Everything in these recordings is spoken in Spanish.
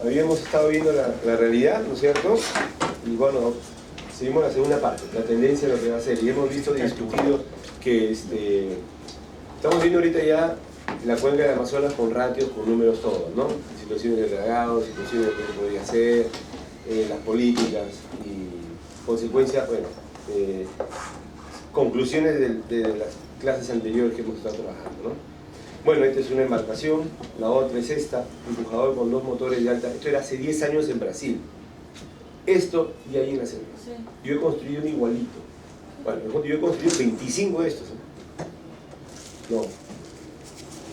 Habíamos estado viendo la realidad, ¿no es cierto? Y bueno, seguimos la segunda parte, la tendencia de lo que va a ser. Y hemos visto y discutido que estamos viendo ahorita ya la cuenca de Amazonas con ratios, con números todos, ¿no? Situaciones de dragado, situaciones de lo que podría ser, las políticas y consecuencias, bueno, conclusiones de las clases anteriores que hemos estado trabajando, ¿no? Bueno, esta es una embarcación, la otra es esta, empujador con 2 motores de alta. Esto era hace 10 años en Brasil. Esto y ahí en la selva. Sí. Yo he construido un igualito. Bueno, yo he construido 25 de estos. No,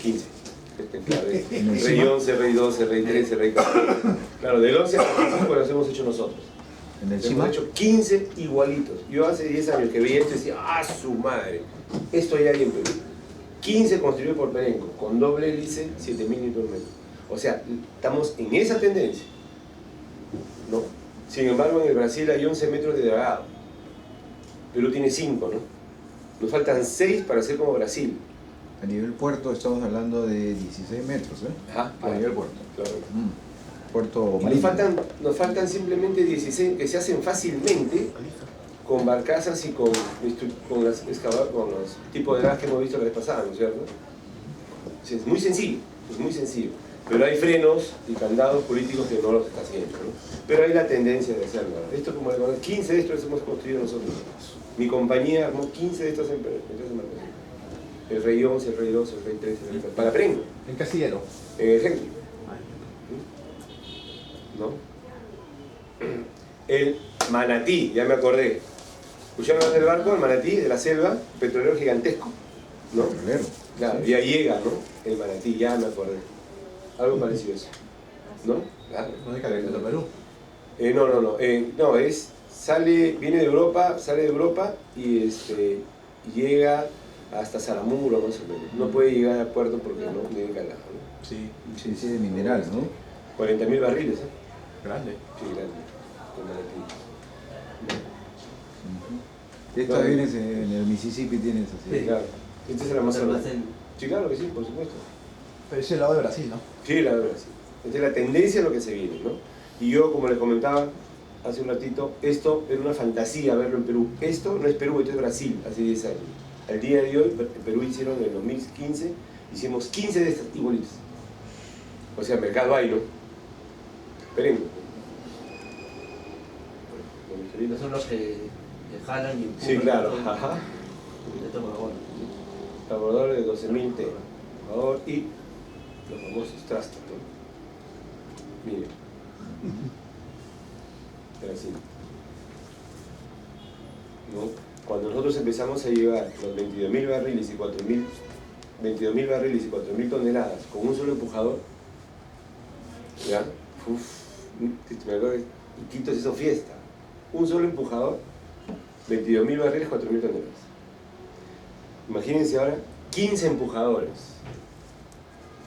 15. Claro, Rey 11, Rey 12, Rey 13, Rey 14. Claro, del 11 al 25 los hemos hecho nosotros. Hemos hecho 15 igualitos. Yo hace 10 años que veía esto y decía, ¡ah, su madre! Esto ya hay en Perú. 15 construido por Perenco, con doble hélice, 7000 Nm. O sea, estamos en esa tendencia, ¿no? Sin embargo, en el Brasil hay 11 metros de dragado. Perú tiene 5, ¿no? Nos faltan 6 para ser como Brasil. A nivel puerto estamos hablando de 16 metros, ¿eh? Ajá, a nivel puerto. Claro. Puerto marítimo. Nos faltan simplemente 16 que se hacen fácilmente con barcazas y con los tipos de gas que hemos visto la vez pasada, ¿no es cierto? Es muy sencillo, pero hay frenos y candados políticos que no los está haciendo, ¿no? Pero hay la tendencia de hacerlo. Esto, como 15 de estos hemos construido nosotros. Mi compañía armó 15 de estos embarcaciones. El Rey 11, el Rey 12, el Rey 13, el Rey 14. Para Perenco. ¿En Casillero? En el ejemplo. ¿No? El Manatí, ya me acordé. ¿Escucharon hablar del barco, el Manatí, de la selva, petrolero gigantesco? ¿No? Petrolero. Claro, ya llega, ¿no? El Manatí, ya me acordé. Algo parecido a eso. ¿No? Claro. ¿No es Caleta, Perú? No, viene de Europa, sale de Europa y llega hasta Salamuro, más o menos. No puede llegar a puerto porque no tiene calajo, ¿no? Sí, de mineral, ¿no? 40.000 barriles, ¿eh? Grande. Sí, grande. Con Manatí. Esta vienes en el Mississippi, tienes así. Sí, claro. Este es el Amazonas. Sí, claro que sí, por supuesto. Pero es el lado de Brasil, ¿no? Sí, la verdad, sí. Esta es la tendencia de lo que se viene, ¿no? Y yo, como les comentaba hace un ratito, esto era una fantasía verlo en Perú. Esto no es Perú, esto es Brasil, hace 10 años. Al día de hoy, en Perú hicieron en el 2015, hicimos 15 de estas igualitas. O sea, mercado hay, ¿no? Perenco. Bueno, son los que jalan y empujan. Sí, claro, ajá. De estos vagones. Transbordador de 12.000 T. Y los famosos trastos, ¿no? Miren. Pero así. ¿No? Cuando nosotros empezamos a llevar los 22.000 barriles y 4.000 toneladas con un solo empujador, ¿ya? Me acuerdo que Quito se hizo fiesta. Un solo empujador, 22.000 barriles, 4.000 toneladas. Imagínense ahora 15 empujadores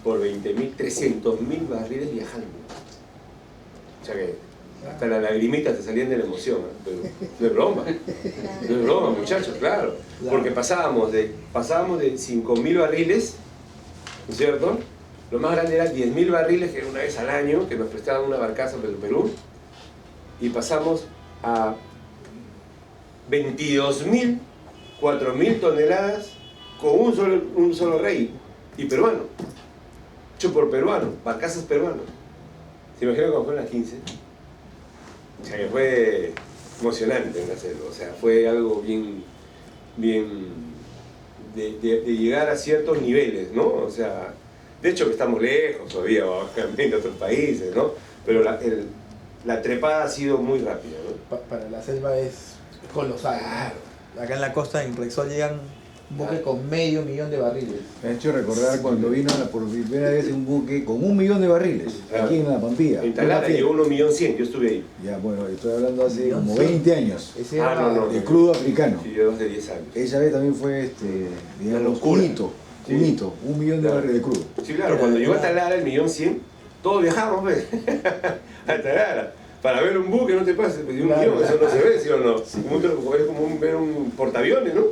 por 20.000, 300.000 barriles viajando. O sea que hasta las lagrimitas te salían de la emoción, ¿eh? Pero no es broma. No es broma, muchachos, claro. Porque pasábamos de 5.000 barriles, ¿no es cierto? Lo más grande era 10.000 barriles, que era una vez al año, que nos prestaban una barcaza del Perú. Y pasamos a 22.000, 4.000 toneladas con un solo rey y peruano, hecho por peruanos, barcazas peruanos. ¿Se imaginan cómo fueron las 15? O sea que fue emocionante en hacerlo, o sea, fue algo bien de llegar a ciertos niveles, ¿no? O sea, de hecho que estamos lejos todavía, en otros países, ¿no? Pero la trepada ha sido muy rápida, ¿no? Para la selva es colosal. Claro. Acá en la costa, en Rexol, llegan un buque con 500.000 de barriles. Me ha hecho recordar cuando vino por primera vez un buque con 1.000.000 de barriles, aquí en la Pampilla. En Talata llegó 1.100.000, yo estuve ahí. Ya, bueno, estoy hablando hace como 20 años. Ese era de crudo africano. Sí, yo hace 10 años. Esa vez también fue, digamos, locura. Un hito, 1.000.000 de barriles de crudo. Sí, claro, cuando llegó a Talara el 1.100.000, todos viajamos, pues, a Talara. Para ver un buque, no te pases, de 1.000.000, eso no se ve, ¿sí o no? Sí. Es como ver un portaaviones, ¿no?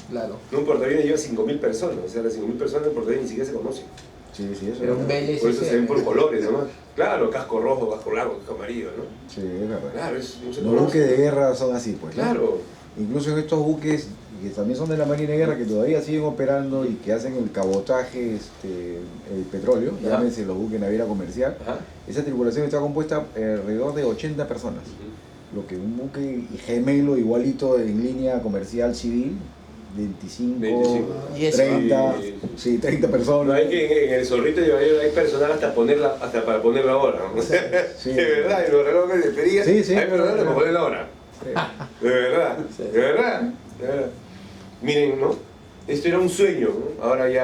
Claro. Un portaaviones lleva 5.000 personas, o sea, las 5.000 personas el portaaviones ni siquiera se conocen. Sí, sí, eso Era es un verdad. BLSC. Por eso se ven por colores nomás. Claro, casco rojo, casco blanco, casco amarillo, ¿no? Sí, es verdad. Claro, eso no se Los conoce. buques de guerra son así, pues. ¿no? Claro. Incluso en estos buques que también son de la Marina de Guerra, que todavía siguen operando y que hacen el cabotaje, el petróleo, Ya. llámense los buques naviera comercial, Ajá. esa tripulación está compuesta alrededor de 80 personas. Lo que un buque gemelo igualito en línea comercial civil, 25, 25. Y eso, 30, sí. sí, 30 No, personas. hay que en el zorrito de Bahía hay personal hasta para poner la hora. ¿no? Sí. De verdad, y los relojes de feria Sí, sí. hay personal para poner la hora. Sí. De verdad, Sí. de verdad, de verdad. Miren, ¿no? Esto era un sueño, ¿no? Ahora ya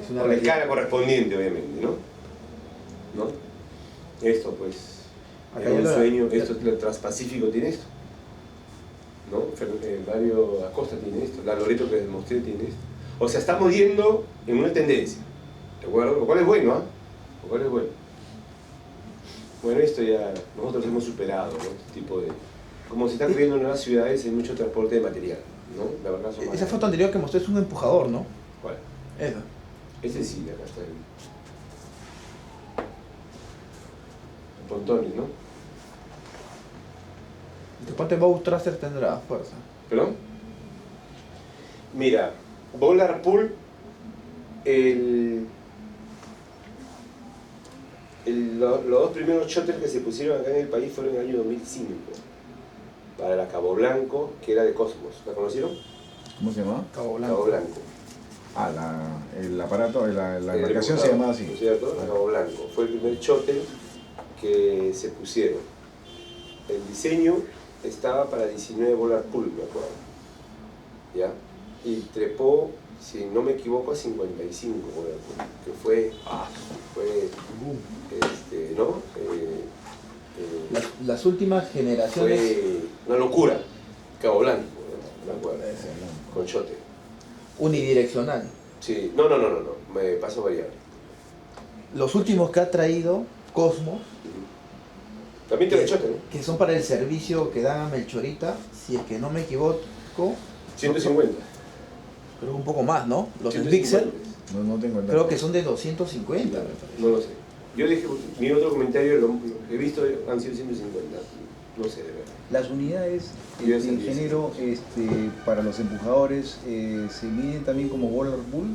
Es una con la realidad. escala correspondiente, obviamente, ¿no? ¿No? Esto, pues, Acá era ya un lo- sueño. Esto, el Transpacífico tiene esto. ¿No? Mario Acosta tiene esto. La Loreto que les mostré tiene esto. O sea, estamos yendo en una tendencia. ¿De acuerdo? Lo cual es bueno, ¿ah? Lo cual es bueno. Bueno, esto ya nosotros hemos superado, ¿no? Este tipo de... Como se está creando en nuevas ciudades, hay mucho transporte de material, ¿no? La verdad son Esa foto anterior que mostré es un empujador, ¿no? ¿Cuál? Esa. Ese sí, acá está el pontones, ¿no? ¿De cuánto Bow Thruster tendrá fuerza? ¿Perdón? Mira, Bollard Pool, los dos primeros chotters que se pusieron acá en el país fueron en el año 2005 para la Cabo Blanco, que era de Cosmos. ¿La conocieron? ¿Cómo se llama? Cabo Cabo Blanco. El aparato, la El embarcación se empujador, llamaba ¿no así. es cierto? La Cabo Blanco. Fue el primer chotter que se pusieron. El diseño estaba para 19 Bollard Pool, me acuerdo. ¿Ya? Y trepó, si no me equivoco, a 55 Bollard Pool, que fue, ¿no? Las últimas generaciones. Fue una locura. Cabo Blanco, ¿no? Me acuerdo. Con chotter. Unidireccional. Sí, no, me paso variable. Los últimos que ha traído Cosmos, También tiene chotter, ¿no? que son para el servicio que dan a Melchorita, si es que no me equivoco, 150. creo un poco más, ¿no? Los 150. Pixel, No tengo el dato. creo que son de 250, me parece. No lo sé. Yo dije, mi otro comentario, lo que he visto han sido 150. No sé, de verdad. Las unidades, Yo ya sabía ingeniero, para los empujadores, ¿se miden también como Bollard Pool?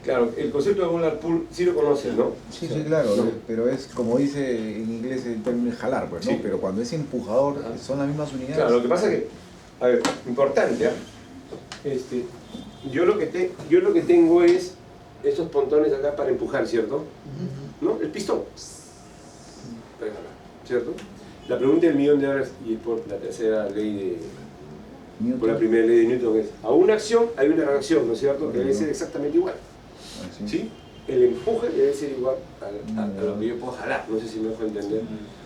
Claro, el concepto de Bollard Pool sí lo conoces, ¿no? Sí, claro, No. pero es como dice en inglés el término es jalar, pues, ¿no? Sí. Pero cuando es empujador, Ajá. son las mismas unidades. Claro, lo que pasa es que, a ver, importante, ¿ah? Yo lo que tengo es estos pontones acá para empujar, ¿cierto? ¿No? El pistón. ¿Cierto? La pregunta del millón de dólares, y por la tercera ley de... Newton. Por la primera ley de Newton es, a una acción hay una reacción, ¿no es cierto? Que debe ser exactamente igual. Ah, sí. ¿Sí? El empuje debe ser igual a lo que yo puedo jalar, no sé si me dejo entender.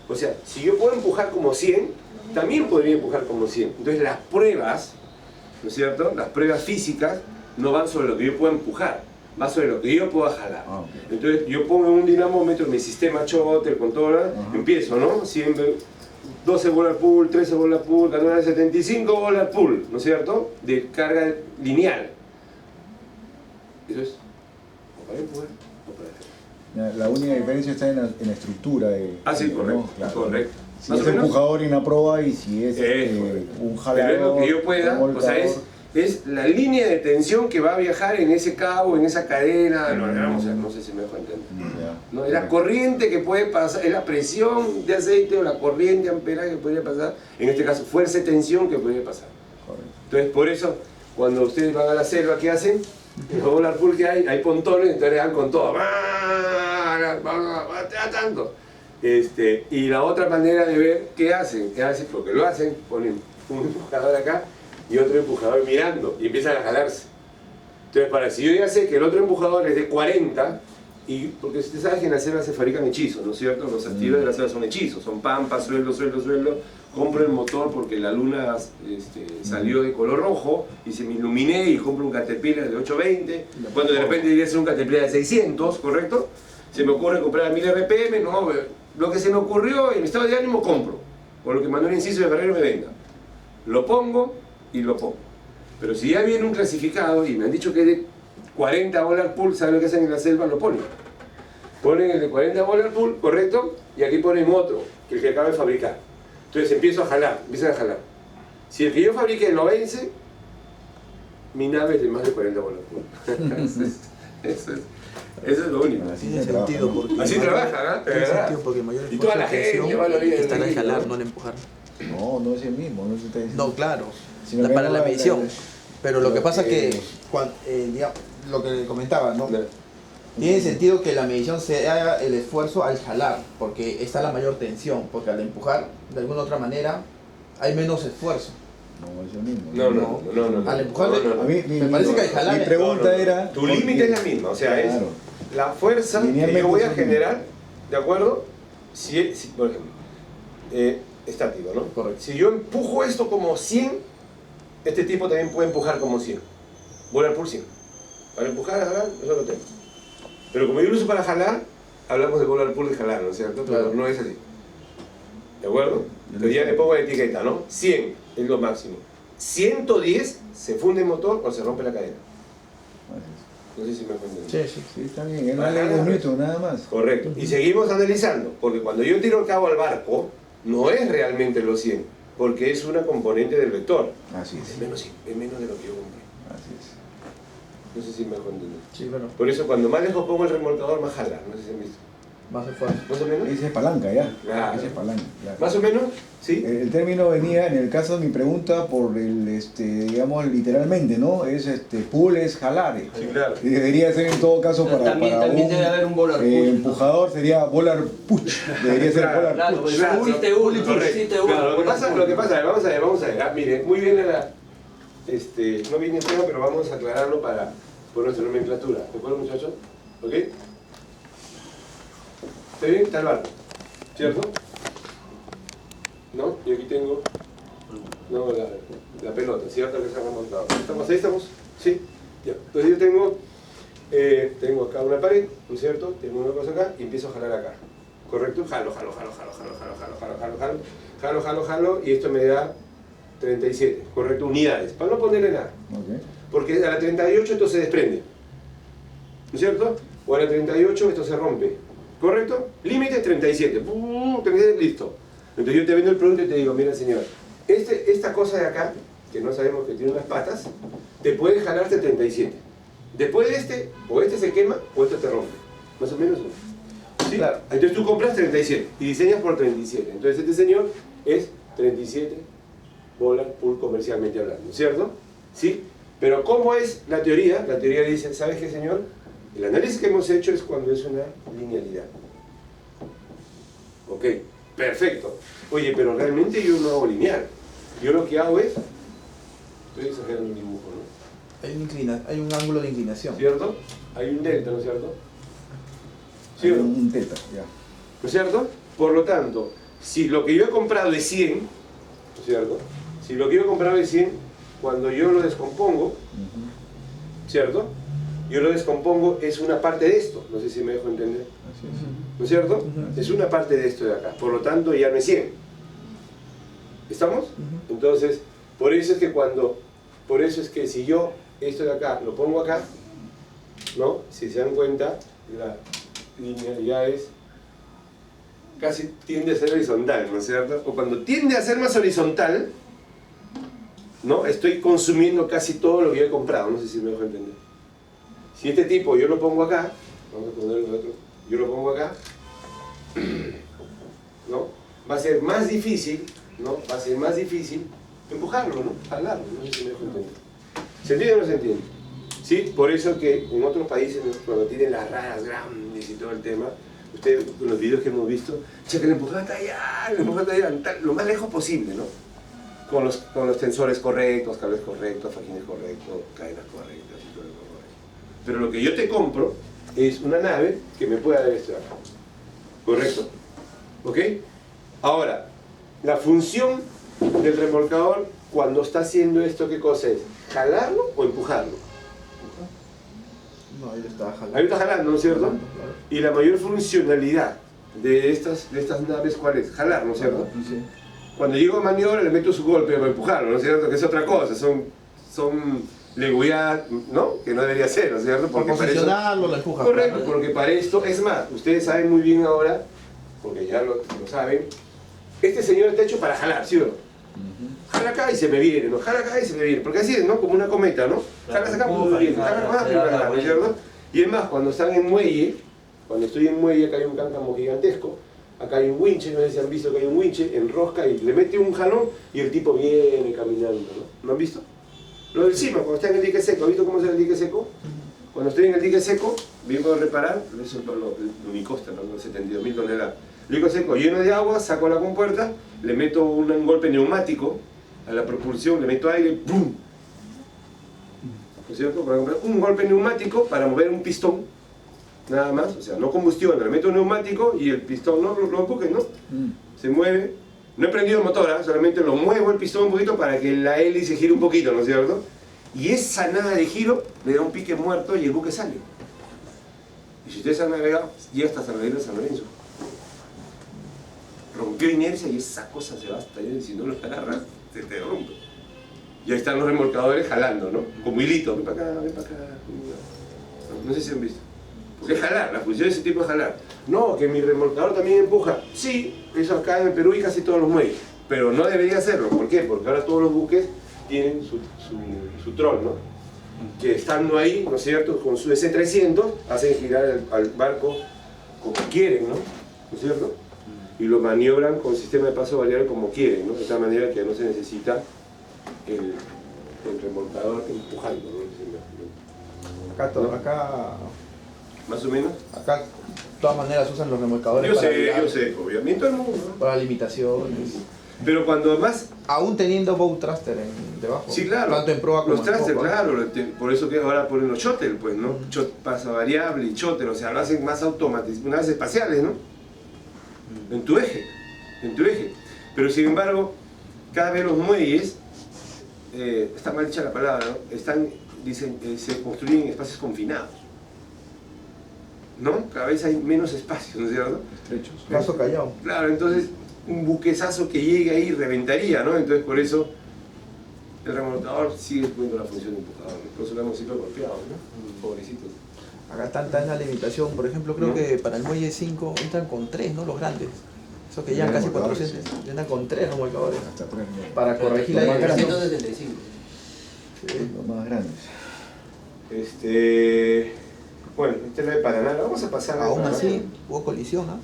O sea, si yo puedo empujar como 100, también podría empujar como 100. Entonces las pruebas, ¿no es cierto? Las pruebas físicas no van sobre lo que yo puedo empujar, va sobre lo que yo puedo jalar. Ah, ok. Entonces yo pongo un dinamómetro, mi sistema chotter con todo, Ajá. empiezo, ¿no? 12 Bollard Pool, 13 Bollard Pool, 75 Bollard Pool, ¿no es cierto? De carga lineal. Eso es, o para empujar o para hacer. La única diferencia está en la estructura. Sí, ¿no? correcto, Claro. correcto. Si Más es o menos. empujador y una proa y si es Correcto. un Pero jalador, es lo que yo pueda, un o sea, volcador. es la línea de tensión que va a viajar en ese cabo, en esa cadena, no sé si me dejo entender. Ya. ¿No? Es la corriente que puede pasar, es la presión de aceite o la corriente de amperaje que podría pasar, en este caso fuerza de tensión que podría pasar. Correcto. Entonces por eso, cuando ustedes van a la selva, ¿qué hacen? En el Bollard Pool que hay pontones, entonces le dan con todo. Tanto. Y la otra manera de ver qué hacen, porque lo hacen, ponen un empujador acá y otro empujador mirando y empiezan a jalarse. Entonces, si yo ya sé que el otro empujador es de 40, porque usted sabe que en la selva se fabrican hechizos, ¿no es cierto? Los astilleros de la selva son hechizos, son pampas, sueldo. Compro el motor porque la luna salió de color rojo y se me iluminé y compro un Caterpillar de 820, cuando de repente debería ser un Caterpillar de 600, ¿correcto? Se me ocurre comprar a 1000 RPM, no, lo que se me ocurrió en mi estado de ánimo compro, o lo que Manuel Inciso de Ferrero me venga. Lo pongo y lo pongo. Pero si ya viene un clasificado y me han dicho que es de 40 Bollard Pool, ¿saben lo que hacen en la selva? Lo ponen. Ponen el de 40 bolas pool, correcto, y aquí ponen otro, que el que acaba de fabricar. Entonces empiezo a jalar, empiezan a jalar. Si el que yo fabrique lo vence, mi nave es de más de 40 bolas pool. Eso es lo único. Así Tiene se trabaja, sentido ¿no? porque Así trabaja, ¿no? tiene sentido porque mayor Y toda la esfuerzo de gente tensión va a la orilla del está en río, jalar, ¿no? no en empujar. No, no es el mismo, no se está diciendo. No, claro, Sino que para no la medición. Pero lo que lo pasa es que- que, digamos, lo que le comentaba, ¿no? No. Tiene sentido que la medición se haga el esfuerzo al jalar, porque está la mayor tensión, porque al empujar, de alguna otra manera, hay menos esfuerzo. No, es el mismo. No. Al empujar, No, no. A mí, me parece que al jalar mi pregunta No. era... Tu límite es la misma, o sea, es Claro. la fuerza que Linealmente yo voy a son- generar, ¿de acuerdo? Si, por ejemplo, estático, ¿no? Correcto. Si yo empujo esto como 100, este tipo también puede empujar como 100. Volar por 100. Para empujar, jalar, eso lo tengo. Pero como yo lo uso para jalar, hablamos de volar pool y jalar, ¿no es cierto? Pero Claro. no es así. ¿De acuerdo? Entonces ya le pongo la etiqueta, ¿no? 100 es lo máximo. 110 se funde el motor o se rompe la cadena. No sé si me entienden. sí, sí. Sí, está bien, es darle 2 minutos nada más. Correcto. Y seguimos analizando, porque cuando yo tiro el cabo al barco, no es realmente los 100, porque es una componente del vector. Así Es es, menos de lo que yo compré. así es. No sé si me dejó entender. Sí, bueno, Por eso cuando más lejos pongo el remolcador, más jala. No sé si han visto. más esfuerzo. ¿Más o menos? Esa es palanca ya. Claro. Esa es palanca, claro. ¿Más o menos? ¿Sí? El término venía en el caso de mi pregunta por el, digamos, literalmente, ¿no? Es pull es jalar. Sí, claro. Y debería ser en todo caso para, También para un debe haber un volar push, ¿no? empujador, sería volar push. Debería ser Claro, volar Claro, push. pues Claro, existe uno, correcto. existe uno. Claro, lo que pasa, vamos a ver. Miren, muy bien no viene el tema, pero vamos a aclararlo para por nuestra nomenclatura. ¿De acuerdo, muchachos? ¿Ok? ¿Está bien? Está el barco, ¿cierto? ¿No? Y aquí tengo la pelota, ¿cierto? Que se ha remontado. ¿Estamos ahí? ¿Estamos? ¿Sí? Ya. Entonces yo tengo acá una pared, ¿no es cierto? Tengo una cosa acá y empiezo a jalar acá. ¿Correcto? Jalo, y esto me da 37, ¿correcto? Unidades, para no ponerle nada. Ok. Porque a la 38 esto se desprende, ¿no es cierto? O a la 38 esto se rompe, ¿correcto? Límite 37, 37, listo. Entonces yo te vendo el producto y te digo, mira señor, esta cosa de acá, que no sabemos que tiene unas patas, te puede jalar 37. Después de o este se quema o este te rompe, más o menos. ¿Sí? Claro. Entonces tú compras 37 y diseñas por 37. Entonces este señor es 37 bolas pool comercialmente hablando, ¿cierto? ¿Sí? Pero ¿cómo es la teoría? La teoría dice, ¿sabes qué, señor? El análisis que hemos hecho es cuando es una linealidad. Ok, perfecto. Oye, pero realmente yo no hago lineal. Yo lo que hago es... Estoy exagerando el dibujo, ¿no? Hay un ángulo de inclinación. ¿Cierto? Hay un delta, ¿no es cierto? ¿Sí Hay o no? un teta, ya. ¿No es cierto? Por lo tanto, si lo que yo he comprado es 100, ¿no es cierto? Si lo que yo he comprado es 100, cuando yo lo descompongo, Ujú. ¿cierto? Yo lo descompongo, es una parte de esto, no sé si me dejo entender, Así es. ¿no es cierto? Ujú. Es una parte de esto de acá, por lo tanto ya no es 100. ¿Estamos? Ujú. Entonces, por eso es que si yo esto de acá lo pongo acá, ¿no? Si se dan cuenta, la linealidad es casi tiende a ser horizontal, ¿no es cierto? O cuando tiende a ser más horizontal, ¿no? Estoy consumiendo casi todo lo que yo he comprado, no sé si me dejo entender. Si este tipo yo lo pongo acá, vamos a ponerlo otro, yo lo pongo acá, ¿no? Va a ser más difícil, ¿no? Va a ser más difícil empujarlo, ¿no? Jalarlo, no sé si me dejo entender. ¿Se entiende o no se entiende? ¿Sí? Por eso que en otros países, ¿no? Cuando tienen las raras grandes y todo el tema, ustedes, con los videos que hemos visto, che, que le empujan hasta allá, lo más lejos posible, ¿no? Con los tensores correctos, cables correctos, fajines correctos, cadenas correctas y todo lo correcto. Pero lo que yo te compro es una nave que me pueda dar esto de acá. ¿Correcto? ¿Ok? Ahora, la función del remolcador cuando está haciendo esto, ¿qué cosa es? ¿Jalarlo o empujarlo? No, ahí lo está jalando. Ahí está jalando, ¿no es cierto? Claro. Y la mayor funcionalidad de estas naves, ¿cuál es? Jalar, ¿no es cierto? Sí. Cuando llego a maniobra le meto su golpe para empujarlo, ¿no es cierto? Que es otra cosa, son legudidad, ¿no? Que no debería ser, ¿no es cierto? Por Porque para eso, posicionarlo, la empuja. correcto, claro. porque para esto, es más, ustedes saben muy bien ahora, porque ya lo saben, este señor está hecho para jalar, ¿sí o no? Jala acá y se me viene, ¿no? Jala acá y se me viene, porque así es, ¿no? Como una cometa, ¿no? Jalas acá, pues me viene, jala acá, ¿no es cierto? Y es más, cuando están en muelle, cuando estoy en muelle, acá hay un cáncamo gigantesco, acá hay un winche, no sé si han visto que hay un winche, enrosca y le mete un jalón y el tipo viene caminando, ¿no? ¿No han visto? Lo del cima, cuando está en el dique seco, ¿has visto cómo es el dique seco? Cuando estoy en el dique seco, vengo a reparar, eso es mi costa, ¿no? 72.000 toneladas. Dique seco lleno de agua, saco la compuerta, le meto un golpe neumático a la propulsión, le meto aire, ¡pum! ¿No es cierto? Un golpe neumático para mover un pistón, nada más, o sea, no combustión, le meto un neumático y el pistón, ¿no? Los buques, ¿no? Se mueve. No he prendido el motor, ¿eh? Solamente lo muevo el pistón un poquito para que la hélice gire un poquito, ¿no es cierto? Y esa nada de giro le da un pique muerto y el buque sale. Y si ustedes han navegado, llega hasta San Lorenzo, San Lorenzo. Rompió inercia y esa cosa se va hasta allá y si no lo agarras, se te rompe. Y ahí están los remolcadores jalando, ¿no? Como hilito, ven para acá, ven para acá. No sé si han visto. Porque es jalar, la función de ese tipo es jalar. No, que mi remolcador también empuja. Sí, eso acá en Perú y casi todos los muelles. Pero no debería hacerlo. ¿Por qué? Porque ahora todos los buques tienen su troll, ¿no? Que estando ahí, ¿no es cierto? Con su S300 hacen girar al barco como quieren, ¿no? ¿No es cierto? Y lo maniobran con sistema de paso variable como quieren, ¿no? De tal manera que no se necesita el remolcador empujando, ¿no? Acá, Más o menos. acá, de todas maneras usan los remolcadores Yo sé, obviamente todo el mundo, ¿no? para limitaciones. Pero cuando más... Aún teniendo bow thruster debajo. Sí, claro. Tanto en proa como los en trastes, popa. claro. Por eso que ahora ponen los shuttle, pues, ¿no? Pasa variable y shuttle, o sea, lo hacen más automatizadas, naves espaciales, ¿no? En tu eje, en tu eje. Pero sin embargo, cada vez los muelles, está mal dicha la palabra, ¿no? Se construyen en espacios confinados, ¿no? Cada vez hay menos espacios, ¿no es cierto? Estrechos. Caso Callao. Claro, entonces un buquezazo que llegue ahí reventaría, ¿no? Entonces por eso el remolcador sigue cumpliendo la función de empujador, ¿no? Por eso lo hemos sido golpeados, ¿no? Pobrecitos. Acá tanta es la limitación. Por ejemplo, creo que para el muelle 5 entran con 3, ¿no? Los grandes. Esos que llevan casi Remolcadores, 400. Entran con 3 remolcadores. Hasta 3 ¿no? Para corregir la Los más dirección. grandes. 175. Los más grandes. Bueno, esta es la de Paraná, la vamos a pasar a Aún Paraná. así, hubo colisión, ¿ah?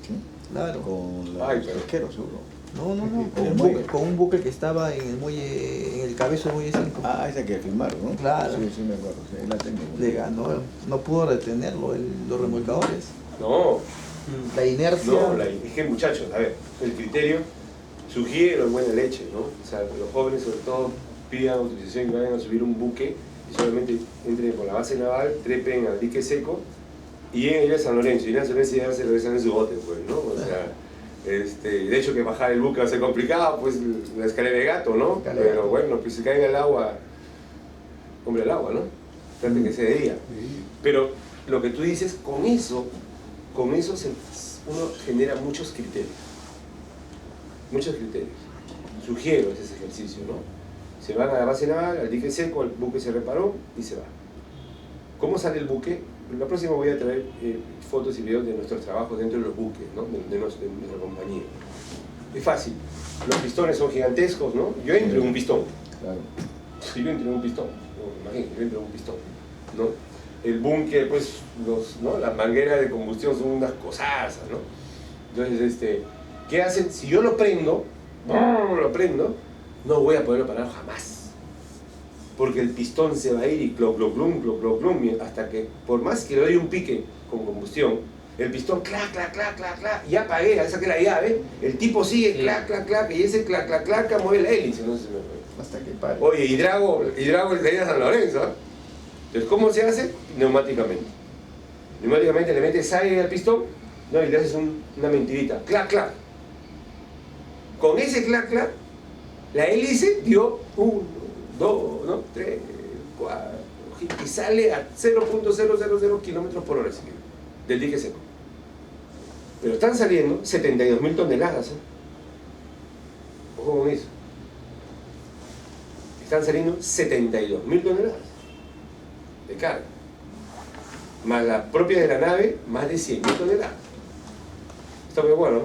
¿Sí? Claro. Con la Ay, pero- pesquero, seguro. No, Con con el un, muelle. buque, con un buque que estaba en el muelle, en el cabezo del muelle 5. Ah, esa que filmaron, ¿no? Claro. Sí, sí, me acuerdo. Sí, la tengo. Le ganó, no pudo retenerlo los remolcadores. No, La inercia. no, es que muchachos, a ver, el criterio sugiere buena leche, ¿no? O sea, los jóvenes sobre todo pidan autorización que vayan a subir un buque y solamente entren por la base naval, trepen al dique seco y lleguen a San Lorenzo. Y en San Lorenzo ya se regresan en su bote, pues, ¿no? O sea, de hecho que bajar el buque va a ser complicado, pues la escalera de gato, ¿no? Escalera. Pero bueno, pues si caen al agua, hombre al agua, ¿no? Trate que se de día. Pero lo que tú dices, con eso uno genera muchos criterios. Muchos criterios. Sugiero ese ejercicio, ¿no? Se van a la base naval, al dique seco, el buque se reparó y se va. ¿Cómo sale el buque? La próxima voy a traer fotos y videos de nuestros trabajos dentro de los buques, ¿no? de nuestra compañía. Es fácil. Los pistones son gigantescos, ¿no? Yo entro en un pistón. Claro. Si yo entro en un pistón, no, imagínate, yo entro en un pistón, ¿no? El búnker, pues, ¿no? Las mangueras de combustión son unas cosas, ¿no? Entonces, ¿qué hacen? Si yo lo prendo, no voy a poderlo parar jamás. Porque el pistón se va a ir y cloc, cloc, glum, hasta que, por más que le doy un pique con combustión, el pistón, clac, clac, clac, clac, clac, ya apagué, ya saqué la llave, el tipo sigue, Sí. clac, clac, clac, y ese clac, clac, clac, mueve la hélice, no se me fue. Hasta que pare. Oye, y Drago el de San Lorenzo, ¿eh? Entonces, ¿cómo se hace? Neumáticamente. Neumáticamente le metes aire al pistón, ¿no? Y le haces una mentirita, clac, clac. Con ese clac, clac, la hélice dio 1, 2, ¿no? 3, 4, y sale a 0.000 kilómetros por hora del dique seco. Pero están saliendo 72.000 toneladas, ¿eh? Ojo con eso. están saliendo 72.000 toneladas de carga. Más la propia de la nave, más de 100.000 toneladas. ¿Está muy bueno, no?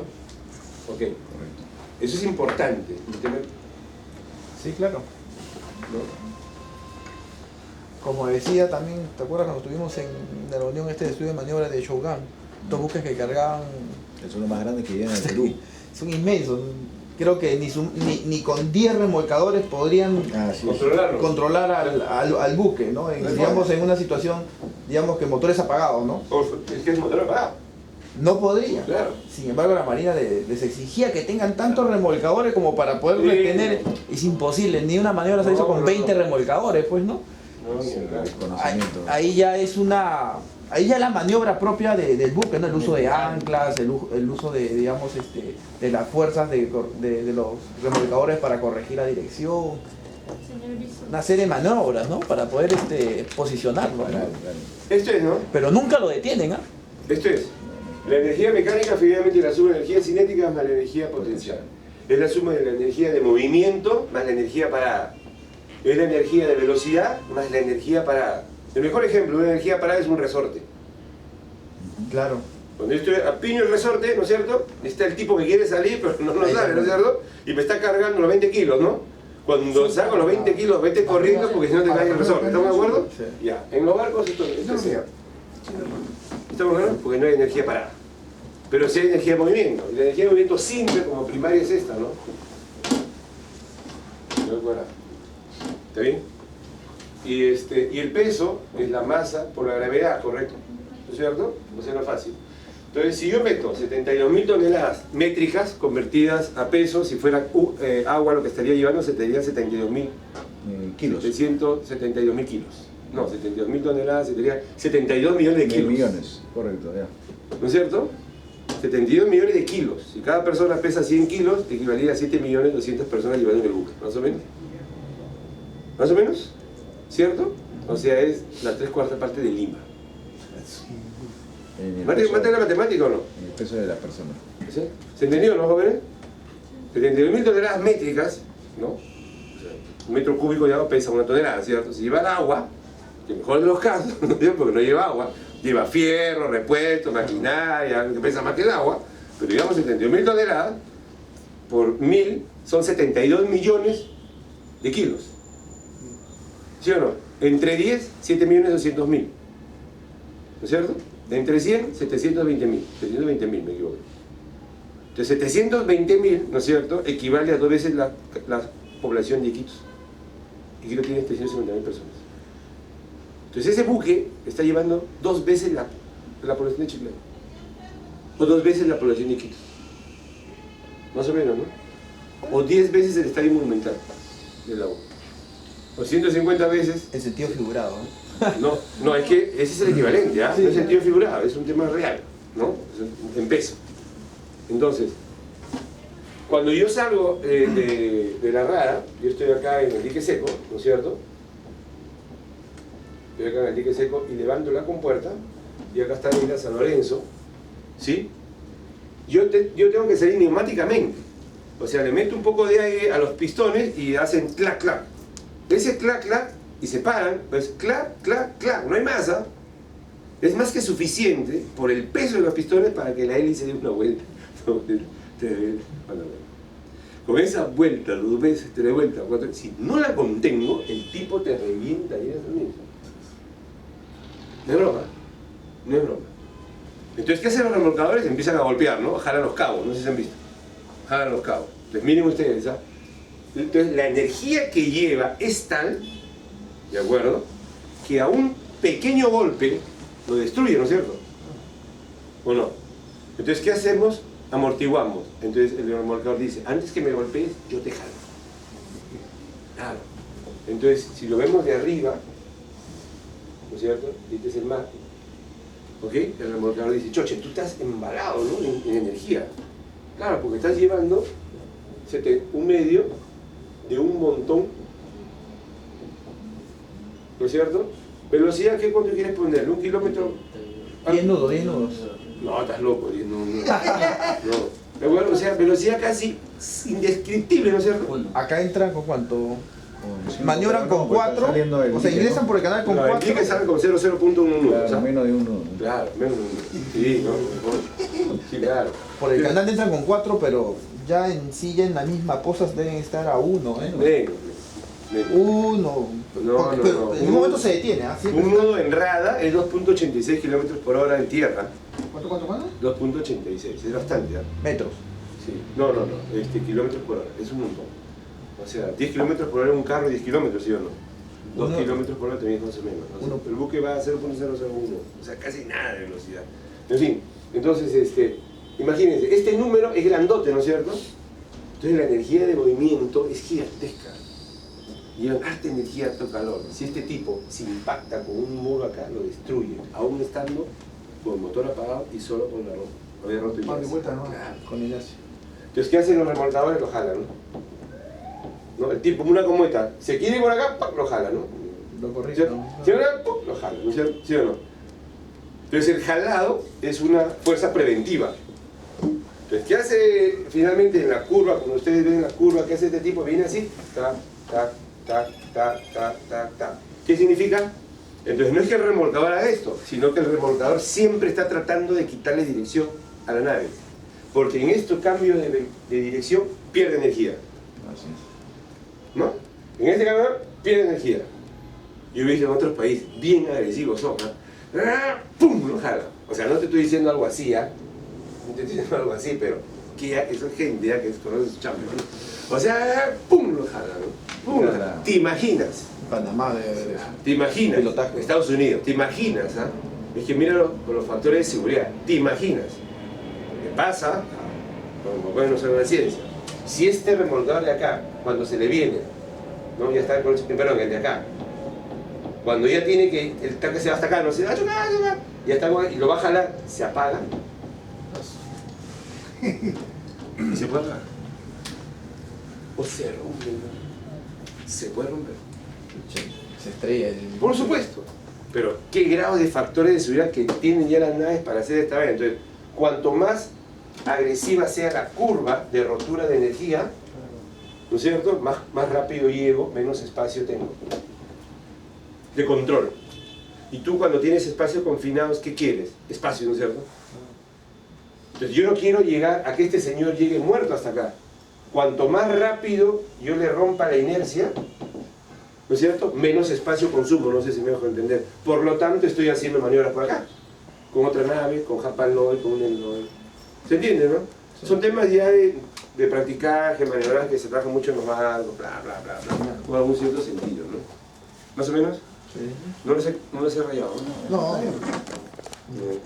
Ok. Correcto. Eso es importante. Sí, claro. ¿No? Como decía también, ¿te acuerdas cuando estuvimos en la reunión de estudio de maniobras de Shogun? Dos buques que cargaban, Que son los más grandes que llegan al Perú. son inmensos. Creo que ni con 10 remolcadores podrían Ah, sí, sí. Controlarlo. controlar al buque, ¿no? Digamos en una situación, digamos que motores apagados, ¿no? Es que es motor apagado. No podría. Claro. Sin embargo, la Marina les exigía que tengan tantos remolcadores como para poder Sí. retener. Es imposible, ni una maniobra se hizo No, con no, 20 no. remolcadores, pues, ¿no? No, ni hablar. Desconocimiento. Ahí ya es una... Ahí ya la maniobra propia del buque, ¿no? El uso de anclas, el uso de, digamos, de las fuerzas de los remolcadores para corregir la dirección. Señor Viso. Una serie de maniobras, ¿no? Para poder posicionarlo, ¿no? Claro, claro. Esto es, ¿no? Pero nunca lo detienen, ¿ah? Esto es. La energía mecánica finalmente es la suma de energía cinética más la energía potencial. Es la suma de la energía de movimiento más la energía parada. Es la energía de velocidad más la energía parada. El mejor ejemplo de una energía parada es un resorte. Claro. Cuando yo estoy apiño el resorte, ¿no es cierto? Está el tipo que quiere salir, pero no sale, ¿no es cierto? Y me está cargando los 20 kilos, ¿no? Cuando saco los 20 kilos, vete corriendo porque si no te cae el resorte. ¿Estamos de acuerdo? Sí. Ya. En los barcos esto es así. ¿Estamos de acuerdo? Porque no hay energía parada. Pero sí hay energía de movimiento. Y la energía de movimiento simple como primaria es esta, ¿no? ¿No recuerda? ¿Está bien? Y el peso es la masa por la gravedad, ¿correcto? ¿No es cierto? O sea, no es fácil. Entonces, si yo meto 72.000 toneladas métricas convertidas a peso, si fuera agua lo que estaría llevando, sería 72.000 Kilos. 772.000 kilos. No, 72.000 toneladas sería 72 millones de kilos. Millones, correcto, ya. ¿No es cierto? 72 millones de kilos. Si cada persona pesa 100 kilos, equivaldría a 7.200.000 personas llevando en el buque. ¿Más o menos? ¿Más o menos? ¿Cierto? O sea, es la 3/4 parte de Lima. ¿Mate la matemática o no? El peso de la persona. ¿Sí? ¿Se entendió, no, jóvenes? 72.000 toneladas métricas, ¿no? O sea, un metro cúbico ya pesa una tonelada, ¿cierto? Si lleva el agua, que mejor de los casos, ¿no? Porque no lleva agua, lleva fierro, repuesto, maquinaria, que pesa más que el agua, pero digamos 72.000 toneladas por 1.000 son 72 millones de kilos. ¿Sí o no? Entre 10, 7.200.000. ¿No es cierto? Entre 100, 720.000. 720.000, me equivoco. Entonces, 720.000, ¿no es cierto?, equivale a 2 veces la población de Iquitos. Iquitos tiene 350.000 personas. Entonces, ese buque está llevando 2 veces la población de Chiclayo. O 2 veces la población de Iquitos. Más o menos, ¿no? O 10 veces el estadio monumental del agua. O 150 veces. En sentido figurado, ¿no? No, es que ese es el equivalente, ¿ah? Sí, No es sí. sentido figurado, es un tema real, ¿no? Es en peso. Entonces, cuando yo salgo de la rada, yo estoy acá en el dique seco, ¿no es cierto? Estoy acá en el dique seco y levanto la compuerta, y acá está la isla San Lorenzo, ¿sí? Yo tengo que salir neumáticamente. O sea, le meto un poco de aire a los pistones y hacen clac, clac. Ese clac, clac, y se paran, pues clac, clac, clac, no hay masa. Es más que suficiente por el peso de los pistones para que la hélice dé una vuelta. Con esa vuelta, 2 veces, 3 vueltas, 4, si no la contengo, el tipo te revienta y eso. No es broma, no es broma. Entonces, ¿qué hacen los remolcadores? Empiezan a golpear, ¿no? Jalan los cabos, no sé si se han visto. Jalan los cabos. Entonces, miren ustedes, ¿ah? Entonces, la energía que lleva es tal, ¿de acuerdo?, que a un pequeño golpe lo destruye, ¿no es cierto? ¿O no? Entonces, ¿qué hacemos? Amortiguamos. Entonces, el remolcador dice, antes que me golpees, yo te jalo. Claro. Entonces, si lo vemos de arriba, ¿no es cierto? Y este es el mar. ¿Ok? El remolcador dice, choche, tú estás embalado, ¿no? En energía. Claro, porque estás llevando un medio de un montón, ¿no es cierto? Velocidad, ¿qué cuánto quieres ponerle? ¿1 kilómetro? 10 nudos, 10 nudos. No, estás loco, no. O sea, velocidad casi indescriptible, ¿no es cierto? Acá entra con cuánto. maniobran con 4, o sea, ingresan por el canal con 4. El dique sale con 0.11. Claro, o sea, menos de uno. claro, menos de 1. Sí, no, sí, claro. Por el canal entran con 4, pero ya en sí, ya en la misma posa deben estar a 1, ¿eh? Menos. 1. No, no. En un momento se detiene, ¿ah? Siempre Un está- nudo en rada es 2.86 km por hora en tierra. ¿Cuánto? 2.86, es bastante, ¿eh? Metros. Sí. No, kilómetros por hora, es un montón. O sea, 10 kilómetros por hora en un carro, 10 kilómetros, ¿sí o no? 2 Uno- kilómetros por hora también más o menos. ¿No? Uno- El buque va a 0.001, o sea, casi nada de velocidad. En fin, entonces, imagínense, este número es grandote, ¿no es cierto? Entonces la energía de movimiento es gigantesca. Llevan harta energía, harto calor. Si este tipo se impacta con un muro acá, lo destruye, aún estando con el motor apagado y solo con la ropa. Lo había roto y Más de ya. vuelta, ¿no? Claro. Con inercia. Entonces, ¿qué hacen los remolcadores? Lo jalan, ¿no? El tipo, una cometa, se quiere ir por acá, ¡pac! Lo jala, ¿no? Lo corrí. ¿Cierto? ¿Sí o no? ¡Pum! Lo jala, ¿no es cierto? ¿Sí o no? Entonces, el jalado es una fuerza preventiva. Entonces, ¿qué hace finalmente en la curva? Cuando ustedes ven la curva, ¿qué hace este tipo? Viene así, tac, tac, tac, tac, tac, tac, tac. ¿Qué significa? Entonces, no es que el remolcador haga esto, sino que el remolcador siempre está tratando de quitarle dirección a la nave. Porque en estos cambios de dirección pierde energía. Así es. ¿No? En este cambio pierde energía. Yo he visto en otros países bien agresivos son, ¿no? ¡Pum! Lo jala. O sea, no te estoy diciendo algo así, ¿ah? No te estoy diciendo algo así, pero que ya, eso es gente ya que conoce sus chambres, ¿no? O sea, ¡pum! Lo jala, ¿no? ¡Pum! Lo jala. ¿Te imaginas? Panamá debe haber eso. ¿Te imaginas? Pilotaje. Estados Unidos, ¿te imaginas? ¿Ah? Es que mira los factores de seguridad. ¿Te imaginas? ¿Qué pasa? Como bueno, no la ciencia. Si este remolcador de acá, cuando se le viene, ¿no? Ya está perdón, el de acá. Cuando ya tiene que, el tanque se va hasta acá, no se va a chocar, ya está, y lo va a jalar, se apaga. Y se puede apagar. O se rompe, ¿no? Se puede romper. Se estrella. Por supuesto. Pero qué grado de factores de seguridad que tienen ya las naves para hacer esta vaina. Entonces, cuanto más agresiva sea la curva de rotura de energía, ¿no es cierto? Más rápido llego, menos espacio tengo. De control. Y tú cuando tienes espacios confinados, ¿qué quieres? Espacio, ¿no es cierto? Entonces yo no quiero llegar a que este señor llegue muerto hasta acá. Cuanto más rápido yo le rompa la inercia, ¿no es cierto? Menos espacio consumo, no sé si me dejo entender. Por lo tanto, estoy haciendo maniobras por acá. Con otra nave, con Japan Lloyd, con un Lloyd. ¿Se entiende, no? Sí. Son temas ya de practicaje, maniobras que se trabajan mucho en los barcos, bla, bla, bla, bla. Con algún cierto sentido, ¿no? ¿Más o menos? Sí. No les he rayado, ¿no? No,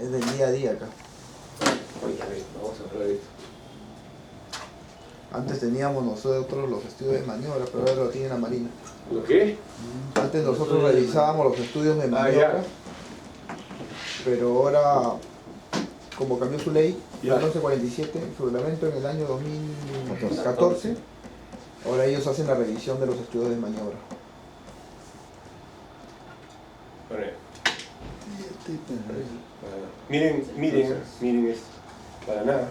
es del día a día acá. Oye, a ver, vamos a hablar de esto. Antes teníamos nosotros los estudios de maniobra, pero ahora lo tiene la Marina. ¿Lo qué? Antes nosotros realizábamos los estudios de maniobra, pero ahora, como cambió su ley, la 1147, su reglamento en el año 2014, ahora ellos hacen la revisión de los estudios de maniobra. Miren esto. Para nada.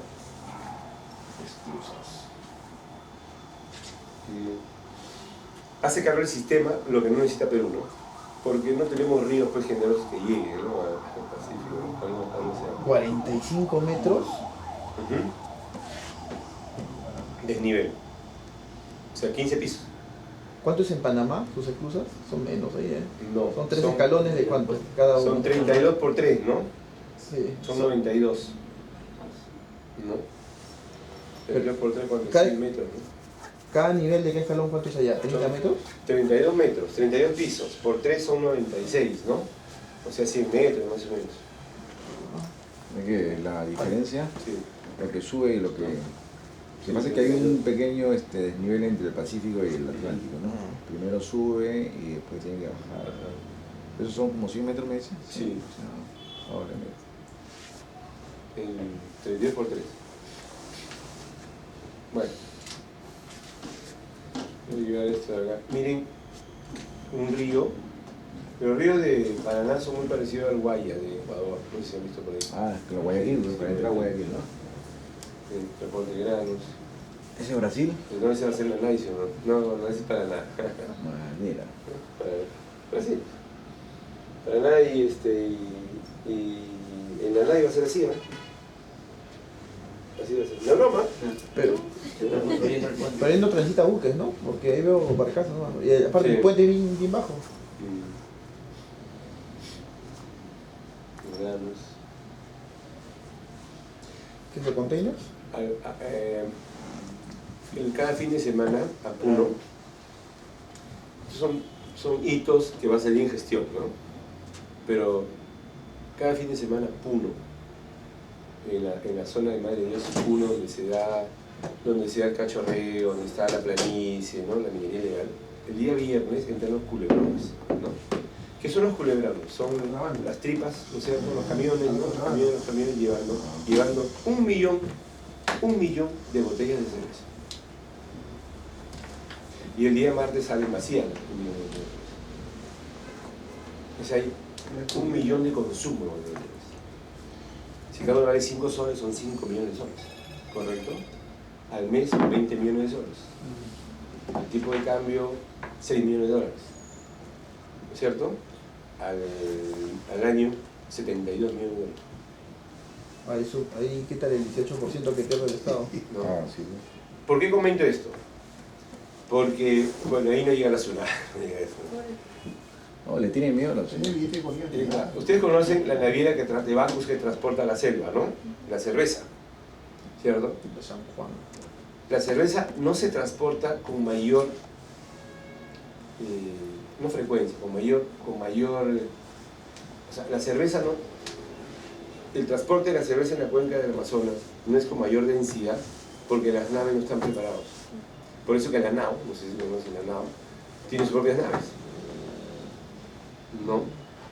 Hace cargar el sistema lo que no necesita Perú, ¿no? Porque no tenemos ríos pues generosos que lleguen, ¿no? Al Pacífico, ¿no? Al océano. 45 metros. Desnivel. O sea, 15 pisos. ¿Cuánto es en Panamá sus esclusas? Son menos ahí, ¿eh? No. Son 3 escalones de cuánto cada uno. Son 32 por 3, ¿no? Sí. Son 92. ¿No? 32 por 3, ¿cuánto? Cada- 100 metros, ¿no? ¿Cada nivel de qué escalón cuánto es allá? ¿30 metros? 32 metros, 32 pisos, por 3 son 96, ¿no? O sea, 100 metros más o menos. Es que la diferencia, Sí. lo que sube y lo que... Lo que pasa es que hay un pequeño desnivel entre el Pacífico y el Atlántico, ¿no? Primero sube y después tiene que bajar. ¿Esos son como 100 metros, me dices? Sí. O sea, ahora, mira. En 32 por 3. Bueno. Voy a llevar esto de acá. Miren, un río. Pero los ríos de Paraná son muy parecidos al Guaya de Ecuador. No sé si han visto por ahí. Ah, pero Guayaquil, pues, para entrar a Guayaquil, ¿no? En Transporte Granos. ¿Es en Brasil? No se va a hacer la análisis, ¿no? No es para nada. Manera. Para sí. Para nada y en la nada va a ser así, ¿no? Así va a ser. No broma. Pero Pero ahí no transita buques, ¿no? Porque ahí veo barcazas, ¿no? Y aparte Sí. el puente bien bajo. Veamos. ¿Qué es de containers? Cada fin de semana a Puno son hitos que va a salir en gestión, ¿no? Pero cada fin de semana Puno, en la zona de Madre de Dios, Puno, donde se da el cachorreo, donde está la planicie, ¿no? La minería ilegal. El día viernes entran los culebrones, ¿no? ¿Qué son los culebrones? Son las tripas, ¿no es cierto? Los camiones, ¿no? Los camiones llevando 1 millón de botellas de cerveza. Y el día martes salen vacías las 1 millón de botellas. Es ahí 1 millón de consumo de botellas. Si cada uno vale 5 soles, son 5 millones de soles, ¿correcto? Al mes, 20 millones de soles. El tipo de cambio, 6 millones de dólares. ¿Cierto? Al año, 72 millones de dólares. Ahí quita el 18% que pierde el Estado. ¿No? Ah, sí. ¿Por qué comento esto? Porque, bueno, ahí no llega la SUNAT. No llega eso. No, le tienen miedo a la señora. Ustedes conocen la naviera de Bacus que transporta la selva, ¿no? La cerveza, ¿cierto? De San Juan. La cerveza no se transporta con mayor, no frecuencia, con mayor, o sea, la cerveza no, el transporte de la cerveza en la cuenca del Amazonas no es con mayor densidad porque las naves no están preparadas. Por eso que la NAO, no sé si conocen la NAO, tiene sus propias naves. ¿No?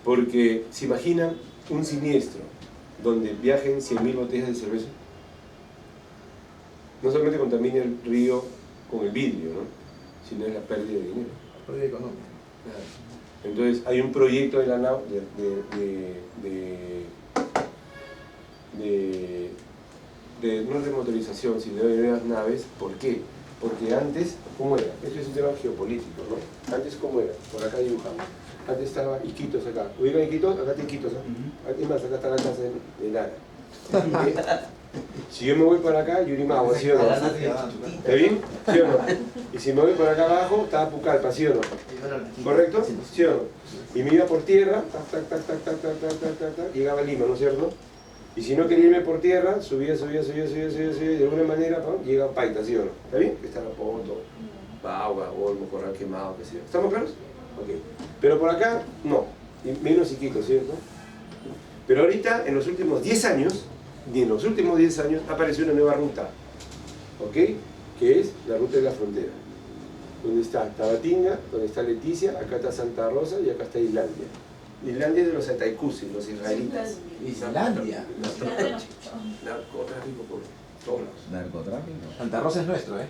Porque se imaginan un siniestro donde viajen 100.000 botellas de cerveza. No solamente contamina el río con el vidrio, ¿no? Sino es la pérdida de dinero. Pérdida económica. Entonces hay un proyecto de la NAO no de motorización, sino de nuevas naves. ¿Por qué? Porque antes, ¿cómo era? Esto es un tema geopolítico, ¿no? Antes, ¿cómo era? Por acá dibujamos. Antes estaba Iquitos acá. ¿Ubican Iquitos? Acá está Iquitos, ¿no? Es más, acá está la casa de Lara. Si yo me voy para acá, Yurimagua, ¿sí o no? ¿Está bien? ¿Sí o no? Y si me voy para acá abajo, está Pucallpa, ¿sí o no? ¿Correcto? ¿Sí o no? Y me iba por tierra, llegaba a Lima, ¿no es cierto? Y si no quería irme por tierra, subía, y de alguna manera llega a Paita, ¿sí o no? ¿Está bien? Que está la Poto, Bagua, Olmo, Corral Quemado, qué sé yo. ¿Estamos claros? Ok. Pero por acá, no. Y menos Iquitos, ¿cierto? Pero ahorita, en los últimos 10 años, apareció una nueva ruta, ¿ok? Que es la ruta de la frontera. Donde está Tabatinga, donde está Leticia, acá está Santa Rosa y acá está Islandia. Islandia es de los Ataycusi, los israelitas. Islandia. Narcotráfico por todos lados. Narcotráfico. Santa Rosa es nuestro, ¿eh?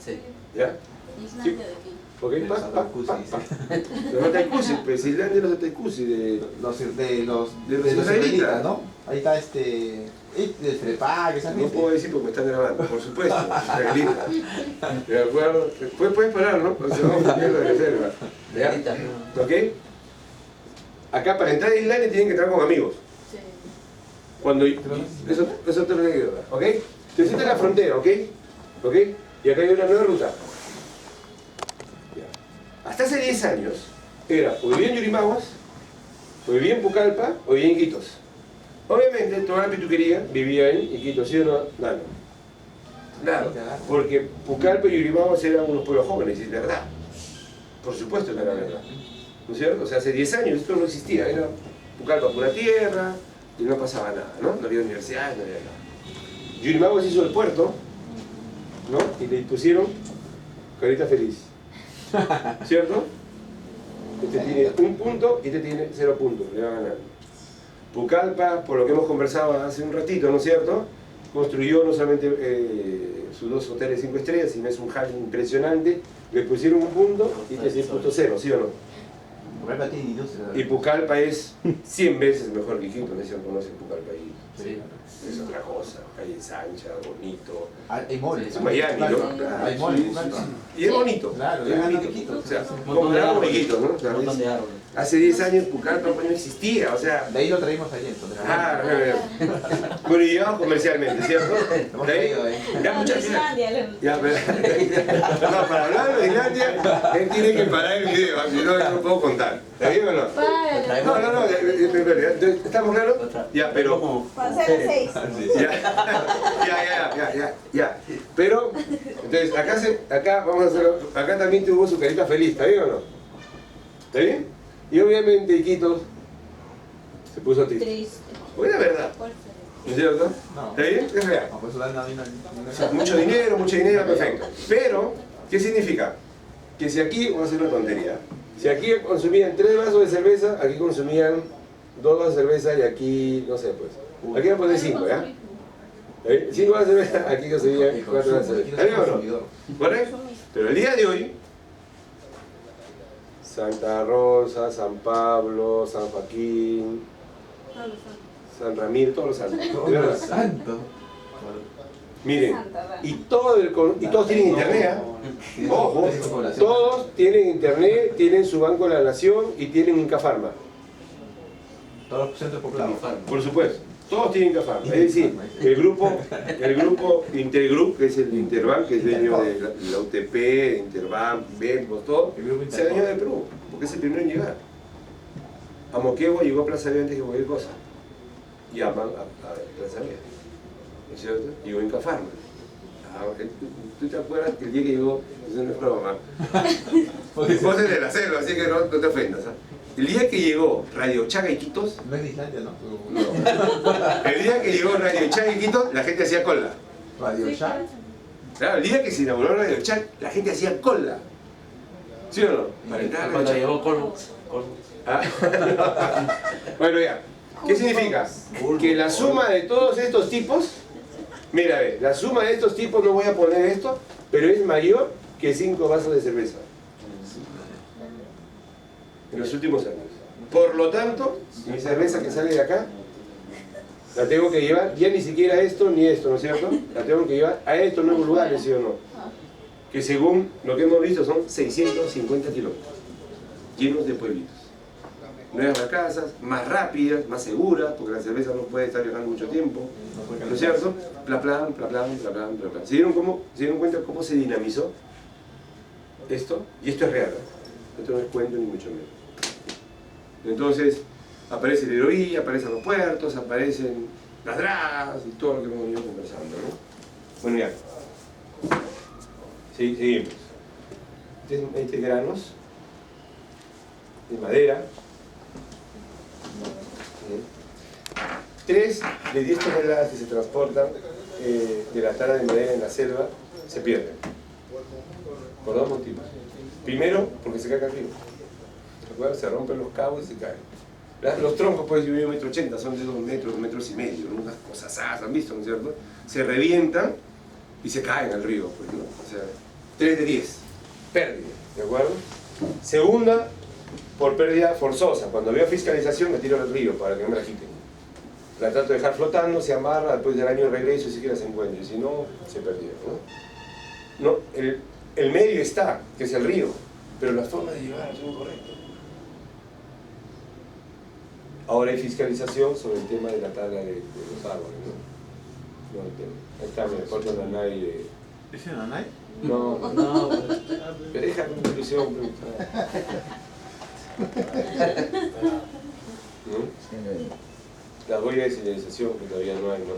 Sí. ¿Ya? Islandia de aquí. ¿Ok? De los Ataycusi, Los Ataycusi, pues Islandia es los Ataycusi de los israelitas, ¿no? Ahí está el Frepa, que esa No gente. puedo decir porque me están grabando, por supuesto, israelita. ¿De acuerdo? Después puedes parar, ¿no? Porque se va a la reserva. Ahorita, ¿no? ¿Ok? Acá para entrar a Islandia tienen que entrar con amigos. Sí. Cuando eso te lo digo, ¿ok? Entonces esta es la frontera, ¿ok? ¿Ok? Y acá hay una nueva ruta. Ya. Hasta hace 10 años era o vivía en Yurimaguas, o vivía en Pucallpa, o vivía en Iquitos. Obviamente toda la pituquería vivía en Iquitos, ¿sí o no? Claro, porque Pucallpa y Yurimaguas eran unos pueblos jóvenes, y es verdad. Por supuesto que era verdad. ¿No es cierto? O sea, hace 10 años esto no existía, era Pucallpa pura tierra y no pasaba nada, ¿no? No había universidades, no había nada. Yurimaguas hizo el puerto, ¿no? Y le pusieron carita feliz, ¿cierto? Este tiene 1 punto y este tiene 0 puntos, le va ganando. Pucallpa, por lo que hemos conversado hace un ratito, ¿no es cierto? Construyó no solamente sus 2 hoteles 5 estrellas, sino es un hall impresionante. Le pusieron 1 punto y este puso 0, ¿sí o no? Pucallpa tiene industria. Y Pucallpa es 100 veces mejor que Iquitos, no sé si conocen Pucallpa y Sí. Es otra cosa, calle ancha, bonito. Hay moles. Es Miami, claro. ¿no? Hay moles, Sí, claro. sí. Y es bonito. Claro, es ya bonito. ganan Iquitos. O sea, Un montón como de algo árboles. Iquitos, ¿no? O Un sea, montón de árboles. hace 10 años Pucallpa no existía, o sea. De ahí lo traímos ayer. Entonces. Ah, bueno, y llegamos comercialmente, ¿cierto? Hemos De ahí, traído ahí. ya muchas Islandia, ya, pero, no, para hablar de Islandia, él tiene que parar el video, si no, yo no puedo contar. ¿Está bien o no? Para, No, ¿estamos claros? Ya, pero... para hacer las 6. Ya. Pero, entonces, acá vamos a hacerlo, acá también tuvo su carita feliz, ¿está bien o no? ¿Está bien? Y obviamente Iquitos se puso triste. Triste. Porque es verdad, ¿Cuál ¿no es cierto? No. ¿Está bien? Es real. No, pues eso da una Mucho dinero, perfecto. Pero, ¿qué significa? Que si aquí, vamos a hacer una tontería, si aquí consumían 3 vasos de cerveza, aquí consumían 2 vasos de cerveza y aquí, no sé pues, aquí vamos a poner 5, ¿ya? 5 vasos de cerveza, aquí consumían 4 vasos de cerveza. ¿Está bien o no? ¿Correcto? Pero el día de hoy, Santa Rosa, San Pablo, San Joaquín, San Ramiro, todos los santos. ¿De verdad? Santo. Miren, y todos tienen internet, ¿ah? Ojo, todos tienen internet, tienen su Banco de la Nación y tienen Incafarma. Todos los centros poblados. Por supuesto, todos tienen Incafarma. Es decir, el grupo Intergroup, que es el Interbank, que es dueño de la UTP, de Interbank, Bembo, todo, se dañó de Perú, porque es el primero en llegar. A Moquegua llegó a Plaza Vía antes que cualquier cosa. Y a Plaza Vía. ¿No es cierto? Llegó Incafarma. ¿Tú te acuerdas que el día que llegó, eso no es broma, vos eres de la selva, así que no te ofendas, ¿ah? El día que llegó Radio Chaga Iquitos, No es de Islandia, ¿no? el día que llegó Radio Chaga Iquitos, la gente hacía cola. Radio Shack. Claro, el día que se inauguró Radio Chaga, la gente hacía cola. ¿Sí o no? Para entrar a Radio Cuando Chaga. llegó Colmo. Ah. Bueno, ya. ¿Qué significa? Que la suma de todos estos tipos, mira, a ver, la suma de estos tipos, no voy a poner esto, pero es mayor que 5 vasos de cerveza. En los últimos años. Por lo tanto, mi cerveza que sale de acá, la tengo que llevar, ya ni siquiera esto ni esto, ¿no es cierto? La tengo que llevar a estos nuevos lugares, ¿sí o no? Que según lo que hemos visto son 650 kilómetros, llenos de pueblitos. Nuevas barcazas, más rápidas, más seguras, porque la cerveza no puede estar viajando mucho tiempo, ¿no es cierto? Plan. ¿Se dieron cuenta cómo se dinamizó esto? Y esto es real, ¿eh? Esto no es cuento ni mucho menos. Entonces, aparece la heroía, aparecen los puertos, aparecen las dragas y todo lo que hemos venido conversando, ¿no? Bueno, ya. Seguimos. Este granos de madera. 3 de 10 toneladas que se transportan de la tala de madera en la selva se pierden. Por 2 motivos. Primero, porque se cae acá arriba. ¿Se acuerdan? Se rompen los cabos y se caen. Los troncos pueden vivir 1,80 m, son de 2 metros, 2,5 metros, unas cosas ¿han visto, no es cierto? Se revientan y se caen al río, pues, ¿no? O sea, 3 de 10. Pérdida, ¿de acuerdo? Segunda, por pérdida forzosa. Cuando veo fiscalización me tiro al río para que no me la quiten. La trato de dejar flotando, se amarra, después del año de regreso y siquiera se encuentra. Y si no, se perdió, ¿no? El medio está, que es el río, pero las formas de llevar son incorrectas. Ahora hay fiscalización sobre el tema de la tala de los árboles, ¿no? No el tema. Ahí está, me corto la nanay de... ¿Es en Anay? No, pero deja con inclusión. ¿No? Las huellas de señalización que todavía no hay, ¿no?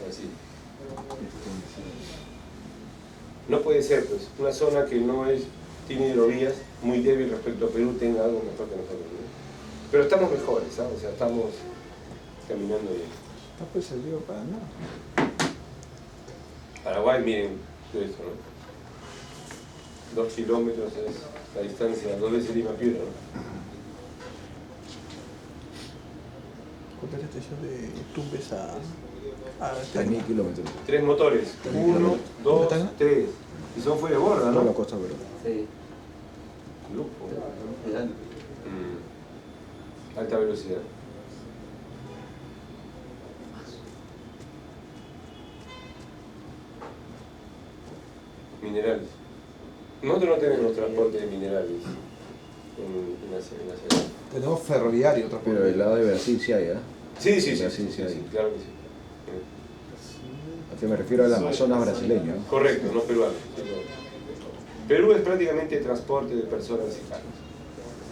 Así. No puede ser, pues, una zona que no tiene hidrovías, muy débil respecto a Perú, tenga algo mejor que nosotros, ¿no? Pero estamos mejores, ¿sabes? O sea, estamos caminando bien. No pues salió para nada. Paraguay, miren, todo esto, ¿no? 2 kilómetros es la distancia, 2 veces Lima Piura, ¿no? ¿Cuánta es la estación de Tumbes a 3.000 kilómetros. 3 motores, 1, 2, 3. Y son fuera de borda, No, la ¿no? costa, pero. Sí. Lujo. Alta velocidad. Minerales. Nosotros no tenemos transporte de minerales en la ciudad. Tenemos ferroviario, otro Pero del lado de Brasil sí hay, ¿ah? Sí, sí, sí, Brasil sí, hay. sí, claro que sí. O sea, me refiero al Amazonas brasileño. Correcto, no peruano. Perú es prácticamente transporte de personas y cargas.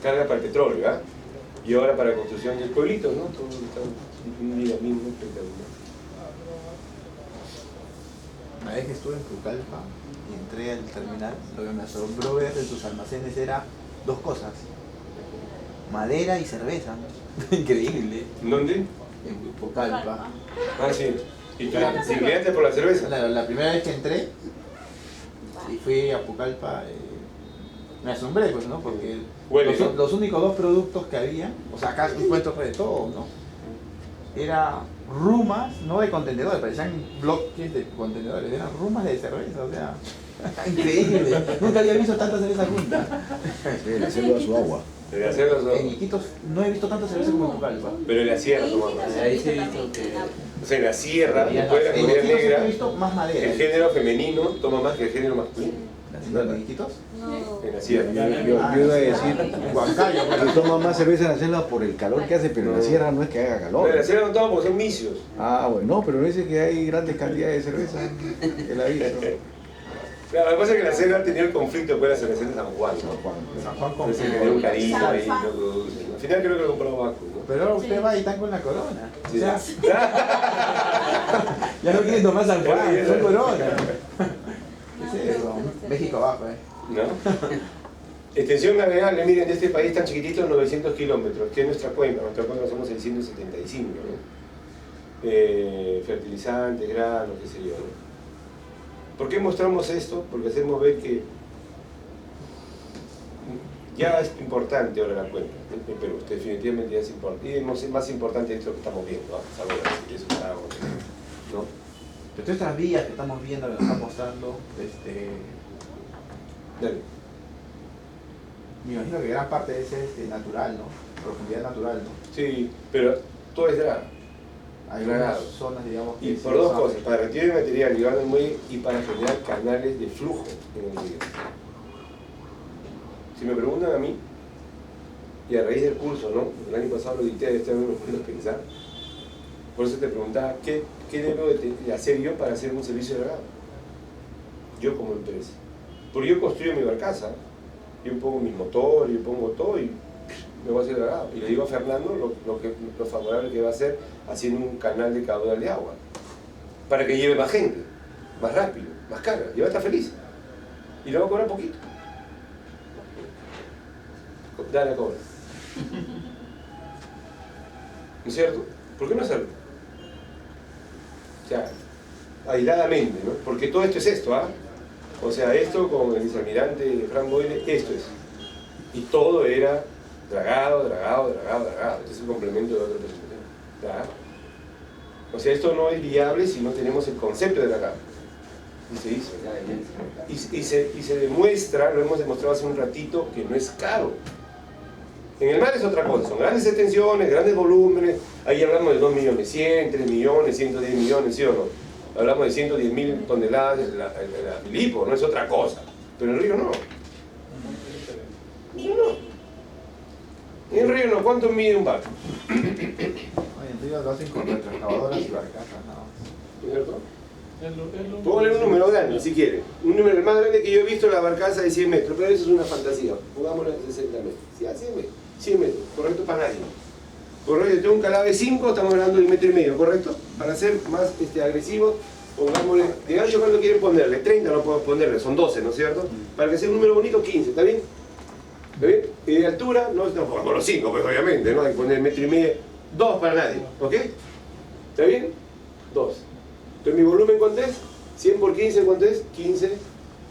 Carga para el petróleo, ¿ah? Y ahora para construcción de pueblitos, ¿no? Todo está un día mismo espectacular. Una vez que estuve en Pucallpa y entré al terminal, lo que me asombró ver en sus almacenes era dos cosas: madera y cerveza. Increíble. ¿Dónde? En Pucallpa. Ah, sí. ¿Y tú te inclinaste por la cerveza? La primera vez que entré y fui a Pucallpa, me asombré, pues, ¿no? Porque Huele, ¿no? los únicos dos productos que había, o sea, acá encuentro de todo, ¿no? Era rumas, no de contenedores, parecían bloques de contenedores, eran rumas de cerveza, o sea, increíble. Nunca había visto tanta cerveza junta. Sí, la selva a su agua. De la cerveza son- En Iquitos no he visto tanta cerveza como en Pucallpa. Pero en la sierra tomamos. Ahí sí he visto que... O sea, en la sierra, después de la En comunidad Iquitos he negra, visto más madera. el género femenino toma más que el género masculino. ¿En Iquitos? En la sierra. Yo iba a decir En Huancayo, que toma más cerveza en la selva por el calor que hace, pero en la sierra no es que haga No, en la calor. sierra no toma porque son misios. Ah, bueno, no, pero no dice que hay grandes cantidades de cerveza. El aviso. Claro, lo que pasa es que la selva ha tenido el conflicto después de la cerveza de San Juan, ¿no? San Juan con... Entonces le dio un cariño ahí, lo producen. Al final creo que lo compró Baco, ¿no? Pero ahora usted va y está con la corona. Sí. O sea, ya no quieren tomar San Juan, son corona. ¿Qué es eso? México abajo, ¿No? Extensión navegable, miren, de este país tan chiquitito, 900 kilómetros, que es nuestra cuenca somos 675, ¿no? Fertilizantes, granos, qué sé yo, ¿no? ¿Por qué mostramos esto? Porque hacemos ver que ya es importante ahora la cuenca en Perú, definitivamente ya es importante, y es más importante esto que estamos viendo, ¿no? Saber si eso está, ¿no? Pero todas estas vías que estamos viendo, que nos están mostrando, Dale. me imagino que gran parte de ese es natural, ¿no? Profundidad natural, ¿no? Sí, pero todo es dragado. Hay Dragado. algunas zonas, digamos, que Y sí por dos saben. cosas, para retirar el material llevando el muelle y para generar canales de flujo en el río. Si me preguntan a mí, y a raíz del curso, ¿no? El año pasado lo dicté, este año me puse a pensar. Por eso te preguntaba, ¿qué debo de hacer yo para hacer un servicio de dragado? Yo como empresa. Porque yo construyo mi barcaza, yo pongo mis motores, yo pongo todo y me voy a hacer dragado. Y le digo a Fernando lo favorable que va a hacer haciendo un canal de caudal de agua. Para que lleve más gente, más rápido, más carga. Y va a estar feliz. Y le va a cobrar poquito. Dale a cobrar. ¿No es cierto? ¿Por qué no hacerlo? O sea, aisladamente, ¿no? Porque todo esto es esto, ¿ah? O sea, esto, como el vicealmirante Frank Boyle, esto es. Y todo era dragado. Este es un complemento de otro presupuesto. ¿Ya? O sea, esto no es viable si no tenemos el concepto de dragado. Y se hizo. Y se demuestra, lo hemos demostrado hace un ratito, que no es caro. En el mar es otra cosa, son grandes extensiones, grandes volúmenes. Ahí hablamos de 2 millones 100, 3 millones, 110 millones, ¿sí o no? Hablamos de 110.000 toneladas de la Filipo, no es otra cosa. Pero en el río no. En el río no. ¿Cuánto mide un barco? Oye, en Río lo hacen con retroexcavadoras y barcazas, ¿no? ¿Cierto? Póngale un número grande, si quiere. Un número más grande que yo he visto, la barcaza de 100 metros, pero eso es una fantasía. Pongámoslo de 60 metros. Sí, a 100 metros. 100 metros, correcto para nadie. Correcto, tengo un calado de 5, estamos hablando de 1,5 metros, ¿correcto? Para ser más agresivos, pongámosle, de ancho, ¿cuánto quieren ponerle? 30 no puedo ponerle, son 12, ¿no es cierto? Para que sea un número bonito, 15, ¿está bien? ¿Está bien? Y de altura, no pongamos los 5, pues obviamente, ¿no? Hay que poner 1,5 metros, 2 para nadie, ¿ok? ¿Está bien? 2. Entonces, ¿mi volumen cuánto es? 100 por 15, ¿cuánto es? 15,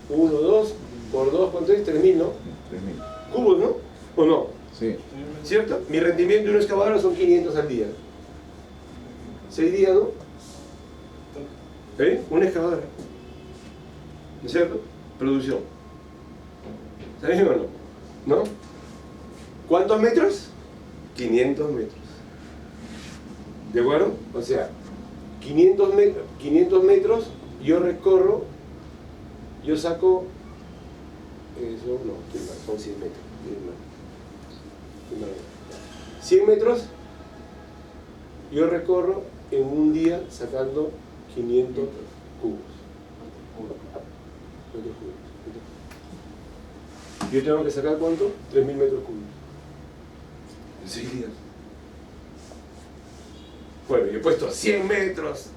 1, 2, por 2, ¿cuánto es? 3.000, ¿no? 3.000. Cubos, ¿no? ¿O no? Sí. ¿Cierto? Mi rendimiento de una excavadora son 500 al día. 6 días, ¿no? ¿Eh? Una excavadora. ¿No es cierto? Producción. ¿Está bien o no? ¿No? ¿Cuántos metros? 500 metros. ¿De acuerdo? O sea, 500 metros yo recorro, yo saco, eso no, son 100 metros. 100 metros yo recorro en un día sacando 500 cubos. Yo tengo que sacar ¿cuánto? 3.000 metros cúbicos. En 6 días. Bueno, yo he puesto 100 metros,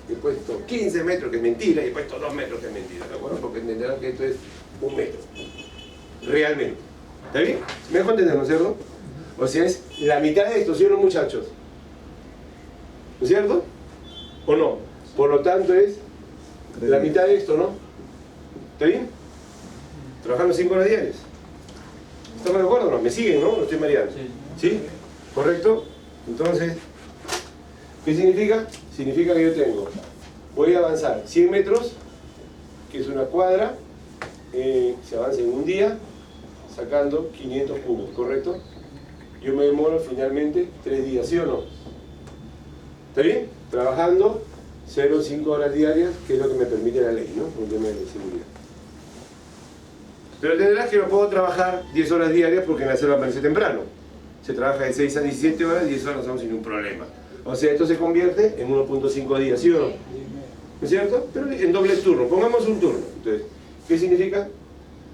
he puesto 15 metros, que es mentira, y he puesto 2 metros, que es mentira, ¿de acuerdo? Porque entenderán que esto es 1 metro. Realmente. ¿Está bien? ¿Me dejo entender, no es cierto? O sea, es la mitad de esto, ¿sí o no, muchachos? ¿No es cierto? ¿O no? Por lo tanto es la mitad de esto, ¿no? ¿Está bien? Trabajando 5 horas diarias. ¿Estamos de acuerdo o no? ¿Me siguen, no? ¿Lo estoy mareando? ¿Sí? ¿Correcto? Entonces, ¿qué significa? Significa que yo tengo, voy a avanzar 100 metros, que es una cuadra, se avanza en un día, sacando 500 cubos, ¿correcto? Yo me demoro finalmente 3 días, ¿sí o no? ¿Está bien? Trabajando 0,5 horas diarias, que es lo que me permite la ley, ¿no? Un tema de seguridad. Pero entenderás que no puedo trabajar 10 horas diarias porque en la selva aparece temprano. Se trabaja de 6 a 17 horas, 10 horas son sin ningún problema. O sea, esto se convierte en 1.5 días, ¿sí o no? ¿No es cierto? Pero en doble turno, pongamos un turno. Entonces, ¿qué significa?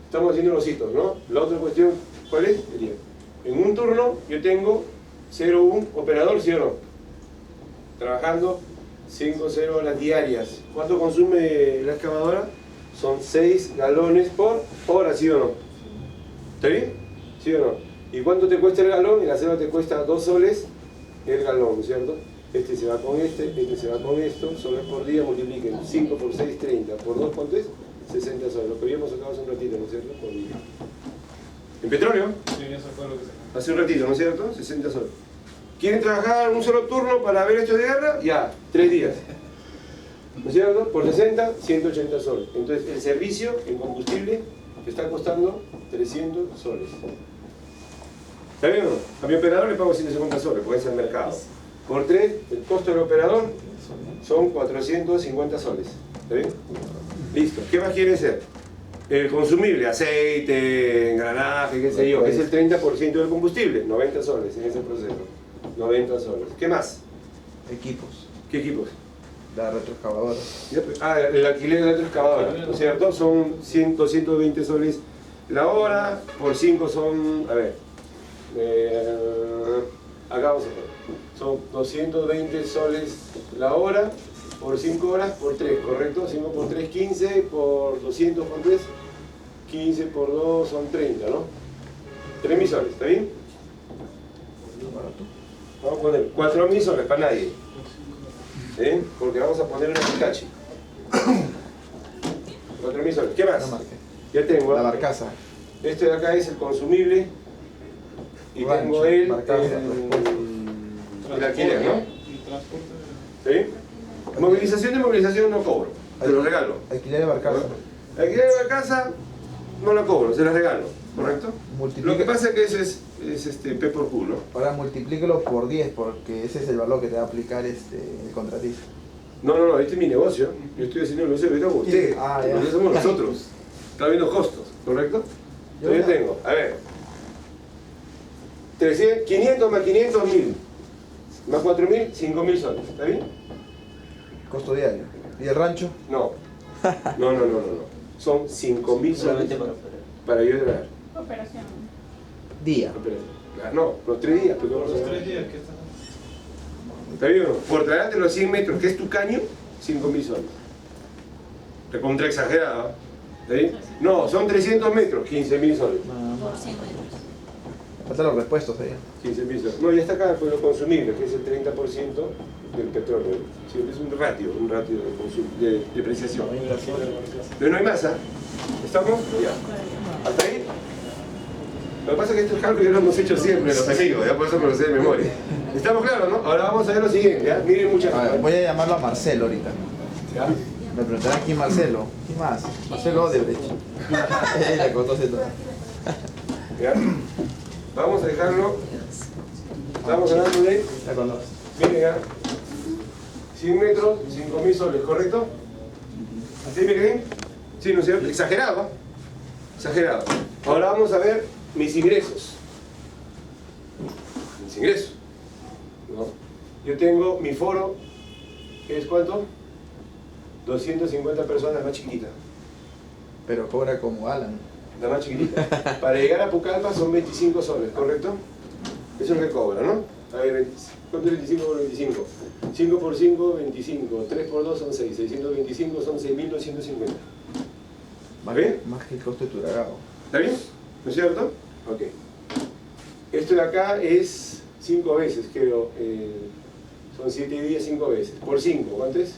Estamos haciendo los hitos, ¿no? La otra cuestión, ¿cuál es? Sería, en un turno yo tengo 0,1 operador, ¿sí o no? Trabajando 5-0 horas diarias. ¿Cuánto consume la excavadora? Son 6 galones por hora, ¿sí o no? ¿Está bien? ¿Sí o no? ¿Y cuánto te cuesta el galón? En la selva te cuesta 2 soles el galón, ¿cierto? Este se va con este se va con esto, soles por día, multipliquen 5 por 6, 30, por 2, ¿cuánto es? 60 soles, lo que habíamos sacado hace un ratito, ¿no es cierto? Por día. ¿En petróleo? Sí, eso fue lo que sacamos. Hace un ratito, ¿no es cierto? 60 soles. ¿Quieren trabajar un solo turno para ver esto de guerra? Ya, 3 días. ¿No es cierto? Por 60, 180 soles. Entonces, el servicio en combustible te está costando 300 soles. ¿Está bien o no? A mi operador le pago 150 soles, porque es el mercado. Por 3, el costo del operador son 450 soles. ¿Está bien? Listo. ¿Qué más quiere ser? El consumible, aceite, engranaje, qué sé yo, es el 30% del combustible, 90 soles en ese proceso. 90 soles. ¿Qué más? Equipos. ¿Qué equipos? La retroexcavadora. El alquiler de la retroexcavadora, ¿no es cierto? Son 120 soles la hora, por 5 son, a ver, acá vamos a poner, son 220 soles la hora, por 5 horas, por 3, ¿correcto? 5 por 3, 15, por 200 por 3, 15 por 2 son 30, ¿no? 3.000 soles, ¿está bien? Vamos a poner 4.000 soles para nadie. ¿Sí? Porque vamos a poner una Pikachu. 4.000 soles. ¿Qué más? Ya tengo. La barcaza. Este de acá es el consumible. Y rancho, tengo el alquiler, ¿no? ¿Sí? Movilización de movilización no cobro. Se lo regalo. Alquiler de barcaza. Alquiler de barcaza no la cobro, se la regalo. ¿Correcto? Lo que pasa es que ese es P por Q, ¿no? Ahora multiplíquelo por 10 porque ese es el valor que te va a aplicar el contratista. No, este es mi negocio. Yo estoy haciendo el negocio ahorita con usted. Porque somos nosotros. Está viendo costos, ¿correcto? Yo tengo, a ver, 500 más 500, 1.000. Más 4.000, 5.000 soles. ¿Está bien? Costo diario. ¿Y el rancho? No. No. Son 5.000 soles para yo traer. Operación. Día. No, los 3 días. Los 3 días que están. ¿Está bien o no? Por traerte los 100 metros, que es tu caño, 5.000 soles. Recontra exagerado. ¿Está bien? No, son 300 metros, 15.000 soles. Por 100 metros. Faltan los repuestos ahí. 15.000 soles. No, ya está acá por lo consumible, que es el 30% del petróleo. Siempre es un ratio de depreciación. Pero no hay masa. ¿Estamos? Ya. ¿Hasta ahí? Lo que pasa es que estos cálculos ya lo hemos hecho siempre, los amigos, ya por eso me lo sé de memoria. ¿Estamos claros, no? Ahora vamos a ver lo siguiente, ¿ya? Miren muchas cosas. Voy a llamarlo a Marcelo ahorita. ¿Ya? Me preguntarán quién Marcelo. ¿Quién más? Marcelo Odebrecht. La conoce toda. ¿Ya? Vamos a dejarlo Estamos hablando de, La conoces. miren acá, 100 metros, 5.000 soles, ¿correcto? ¿Así miren? Sí, ¿no es cierto? Exagerado, ¿eh? Exagerado. Ahora vamos a ver mis ingresos. Mis ingresos. ¿No? Yo tengo mi foro, ¿es cuánto? 250 personas, más chiquitita. Pero cobra como Alan. La más chiquitita. Para llegar a Pucallpa son 25 soles, ¿correcto? Eso es lo que cobra, ¿no? A ver, ¿cuánto es 25 por 25? 5 por 5, 25. 3 por 2 son 6. 625 son 6.250. Más, ¿Bien? más que el costo de tu dragado. ¿Está bien? ¿No es cierto? Ok. Esto de acá es 5 veces, creo. Son 7 días, 5 veces. Por 5, ¿cuánto es?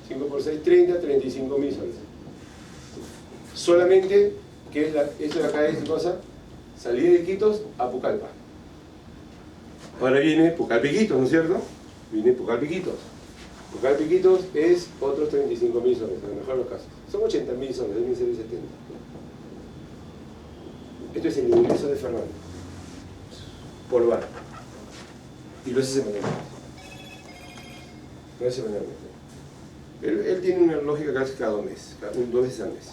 5 por 6, 30, 35.000 soles. Solamente, que es esto de acá es cosa, salida de Iquitos a Pucallpa. Ahora viene Pucallpa-Iquitos, ¿no es cierto? Viene Pucallpa-Iquitos. Pucallpa-Iquitos es otros 35.000 soles, en el mejor de los casos. Son 80.000 soles, deben ser 70. Esto es el ingreso de Fernando. Por barco. Y lo hace semanalmente. Lo hace semanalmente. Él tiene una lógica casi cada 2 meses, 2 veces al mes.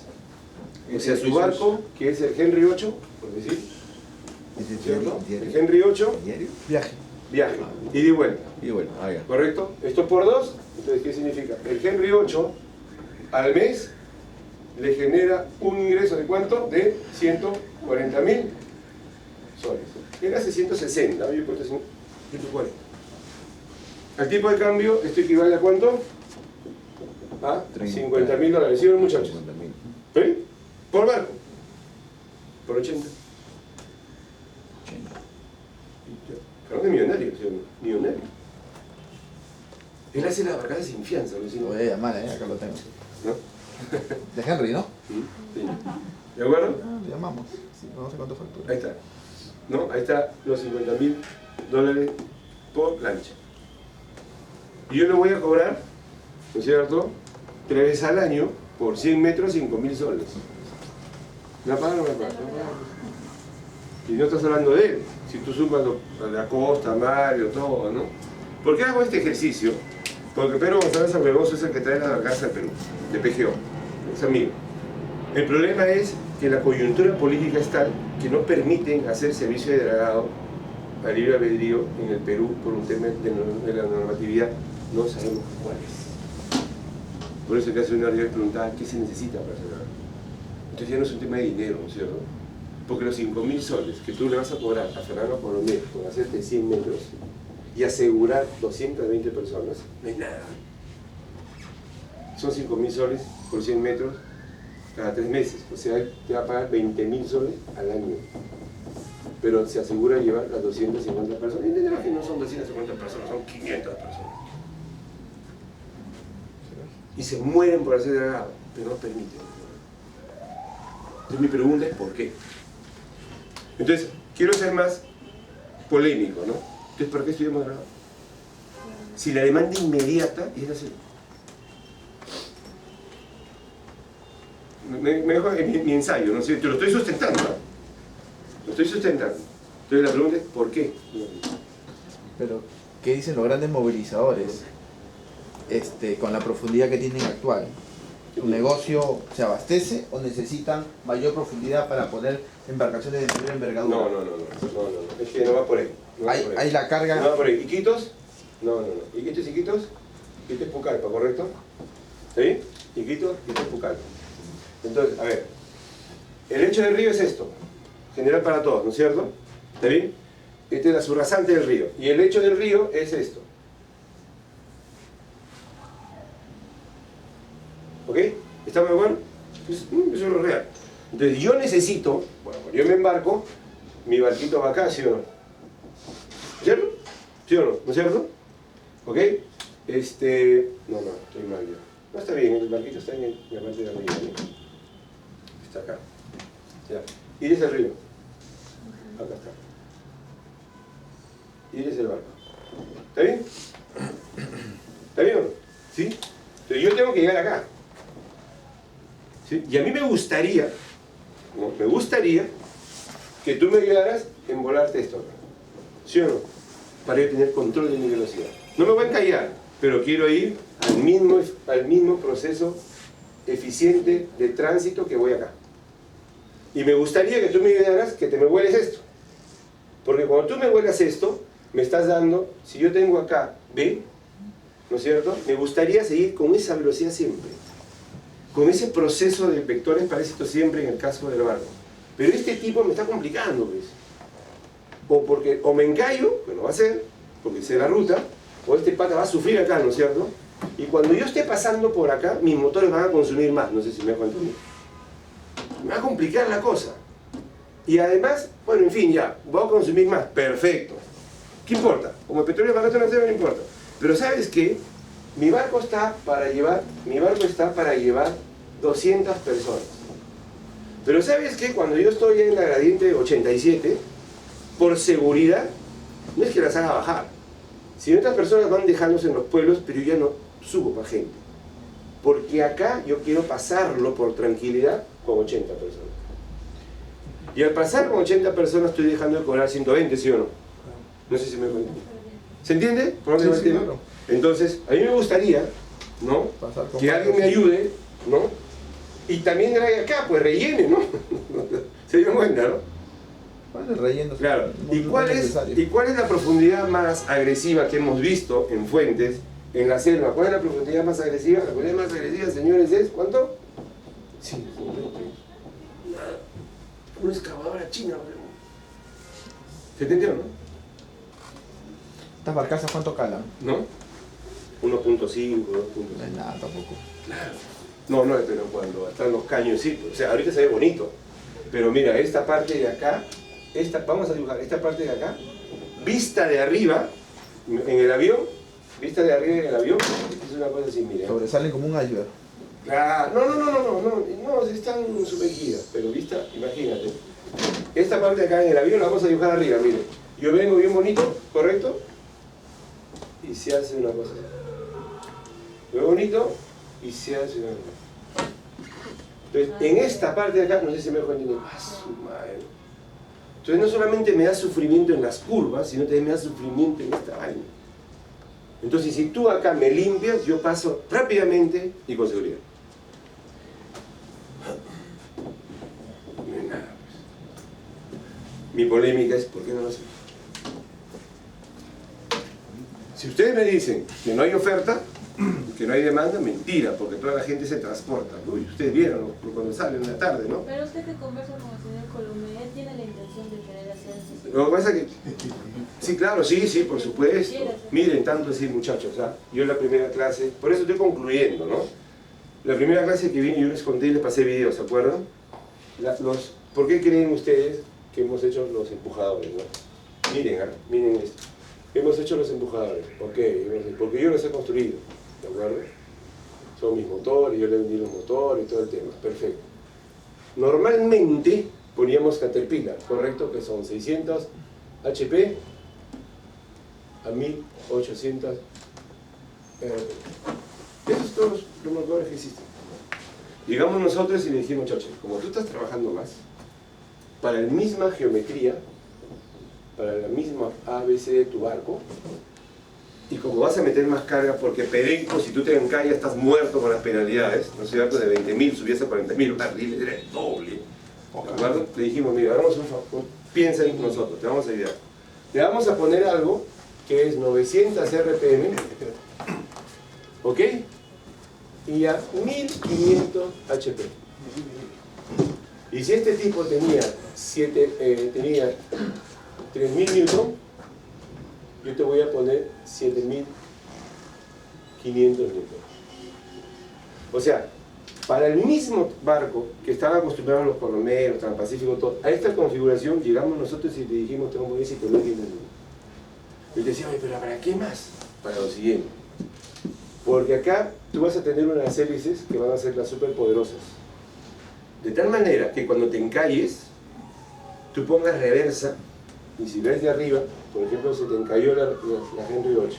O sea, su barco, que es el Henry 8, por decir, ¿cierto? El Henry 8, ¿Diario? Viaje. viaje, ida y vuelta. Y bueno, ya. ¿Correcto? Esto por 2, entonces, ¿qué significa? El Henry 8 al mes le genera un ingreso de ¿cuánto? De 140.000 soles. Él hace 160, yo he puesto 140. Al tipo de cambio, esto equivale a ¿cuánto? A 50.000 dólares, ¿sí o no, muchachos? 50.000. ¿Sí? Por barco. Por 80. Pero es millonario, ¿sí o no? Millonario. Él hace las barcazas sin fianza, Lo Lucino. voy a llamar, acá lo tengo. ¿No? De Henry, ¿no? Sí. ¿De acuerdo? Ah, lo llamamos. Sí, no sé cuánto factura. Ahí está. ¿No? Ahí está los 50.000 dólares por lancha. Y yo lo voy a cobrar, ¿no es cierto? 3 veces al año por 100 metros, 5.000 soles. ¿Me pagan o no me pagan? Y no estás hablando de él. Si tú sumas a la costa, Mario, todo, ¿no? ¿Por qué hago este ejercicio? Porque Pedro González Abreboso es el que trae la barcaza de Perú, de PGO, es amigo. El problema es que la coyuntura política es tal que no permiten hacer servicio de dragado a libre albedrío en el Perú por un tema de la normatividad, no sabemos cuál es. Por eso que hace una vez preguntaba qué se necesita para hacer dragado. Entonces ya no es un tema de dinero, ¿no es cierto? Porque los 5.000 soles que tú le vas a cobrar a Fernando Colomet por hacerte 100 metros y asegurar 220 personas, no hay nada. Son 5.000 soles por 100 metros cada 3 meses, o sea, te va a pagar 20.000 soles al año. Pero se asegura llevar a 250 personas. Y entenderás que no son 250 personas, son 500 personas. Y se mueren por hacer dragado, pero no permiten. Entonces mi pregunta es ¿por qué? Entonces, quiero ser más polémico, ¿no? Entonces, ¿por qué estudiamos dragado? Si la demanda inmediata es así. Me dejo mi ensayo, ¿no? Te lo estoy sustentando, ¿no? Lo estoy sustentando. Entonces la pregunta es ¿por qué? Pero, ¿qué dicen los grandes movilizadores? Con la profundidad que tienen actual. ¿Su negocio se abastece o necesitan mayor profundidad para poner embarcaciones de mayor envergadura? No. Es que no va por ahí. No va por ahí. Hay la carga. No va por ahí. ¿Iquitos? No. Iquitos, Iquitos es Pucallpa, ¿correcto? ¿Sí? Iquitos es Pucallpa. Entonces, a ver. El lecho del río es esto. General para todos, ¿no es cierto? ¿Está bien? Esta es la subrasante del río. Y el lecho del río es esto. ¿Ok? ¿Estamos de acuerdo? Eso es lo real. Entonces yo necesito, bueno, yo me embarco, mi barquito va acá, ¿sí o no? ¿Cierto? ¿Sí o no? ¿No es cierto? ¿Ok? No, estoy mal yo. No está bien, el barquito está en la parte de arriba, ¿no? Está acá. Ya. Y es el río. Acá está. Y es el barco. ¿Está bien? ¿Está bien o no? ¿Sí? Entonces yo tengo que llegar acá. ¿Sí? Y a mí me gustaría, ¿no? Me gustaría que tú me ayudaras en volarte esto acá. ¿Sí o no? para yo tener control de mi velocidad. No me voy a encallar, pero quiero ir al mismo proceso eficiente de tránsito que voy acá. Y me gustaría que tú me ayudaras que te me vueles esto. Porque cuando tú me vuelas esto, me estás dando, si yo tengo acá B, ¿no es cierto? Me gustaría seguir con esa velocidad siempre. Con ese proceso de vectores parásitos siempre en el casco del barco. Pero este tipo me está complicando, pues. O me encallo, que no va a ser, porque sé la ruta, o este pata va a sufrir acá, ¿no es cierto? Y cuando yo esté pasando por acá, mis motores van a consumir más, no sé si me dejo entender. Me va a complicar la cosa. Y además, bueno, en fin, ya, voy a consumir más, perfecto. ¿Qué importa? Como el petróleo barato no importa. Pero ¿sabes qué? Mi barco está para llevar 200 personas. Pero ¿sabes qué? Cuando yo estoy en la gradiente 87, por seguridad, no es que las haga bajar. Si otras personas van dejándose en los pueblos, pero yo ya no subo para gente. Porque acá yo quiero pasarlo por tranquilidad con 80 personas. Y al pasar con 80 personas estoy dejando de cobrar 120, ¿sí o no? No sé si me entiende. ¿Se entiende? ¿Por dónde Sí, claro. Entonces, a mí me gustaría, ¿no? Que alguien me ayude, ¿no? Y también traiga acá, pues rellene, ¿no? Se dio cuenta, ¿no? Bueno, el relleno es Claro. muy ¿Y cuál es la profundidad más agresiva que hemos visto en fuentes, en la selva? ¿Cuál es la profundidad más agresiva? La profundidad más agresiva, señores, es ¿cuánto? 120. Una excavadora china, ¿no? ¿Se entendió, no? ¿Estas barcazas cuánto calan? ¿No? 1.5, 2.5. No es nada tampoco. Claro. No, pero cuando están los caños, sí. O sea, ahorita se ve bonito. Pero mira, esta parte de acá, vamos a dibujar, esta parte de acá, vista de arriba, en el avión, es una cosa así, mira. Sobresalen como un iceberg. Claro, no, están sumergidas, pero vista, imagínate. Esta parte de acá en el avión la vamos a dibujar arriba, mire. Yo vengo bien bonito, ¿correcto? Y se hace una cosa así. Muy bonito y se hace una cosa. Entonces, en esta parte de acá, no sé si me dejo entender. Su madre. Entonces, no solamente me da sufrimiento en las curvas, sino también me da sufrimiento en esta vaina. Entonces, si tú acá me limpias, yo paso rápidamente y con seguridad. No hay nada, pues. Mi polémica es, ¿por qué no lo hacen? Si ustedes me dicen que no hay oferta, que no hay demanda, mentira, porque toda la gente se transporta. Uy, ustedes vieron cuando salen en la tarde, ¿no? Pero usted que conversa con el señor Colomé, él tiene la intención de querer hacer eso. Lo que pasa es que... Sí, claro, sí, por supuesto. Miren, tanto así, muchachos, yo en la primera clase, por eso estoy concluyendo, ¿no? La primera clase que vine yo les conté y les pasé videos, ¿se acuerdan? ¿Por qué creen ustedes que hemos hecho los empujadores, no? Miren esto. Hemos hecho los empujadores, ok, porque yo los he construido, ¿de acuerdo? Son mis motores, yo le vendí los motores y todo el tema, perfecto. Normalmente poníamos Caterpillar, ¿correcto? Que son 600 HP a 1800 Esos son todos los motores que existen. Llegamos nosotros y le dijimos, Choche, como tú estás trabajando más, para la misma geometría, para la misma ABC de tu barco, y como vas a meter más carga, porque Perenco, si tú te encallas, estás muerto con las penalidades, ¿no es cierto? De 20.000 subías a 40.000, barriles, era el doble. ¿De acuerdo? Le dijimos, mira, hagamos un favor, piensa en nosotros, te vamos a ayudar. Le vamos a poner algo que es 900 RPM, ¿ok? Y a 1500 HP. Y si este tipo tenía 3000 newton, yo te voy a poner 7500 newton. O sea, para el mismo barco que estaban acostumbrados los Colomé, los Transpacífico, todo, a esta configuración llegamos nosotros y le dijimos, tengo que decir que no entienden nada. Y te decía, oye, pero ¿para qué más? Para lo siguiente. Porque acá tú vas a tener unas hélices que van a ser las superpoderosas. De tal manera que cuando te encalles, tú pongas reversa, y si ves de arriba, por ejemplo, se te encalló la Henry 8.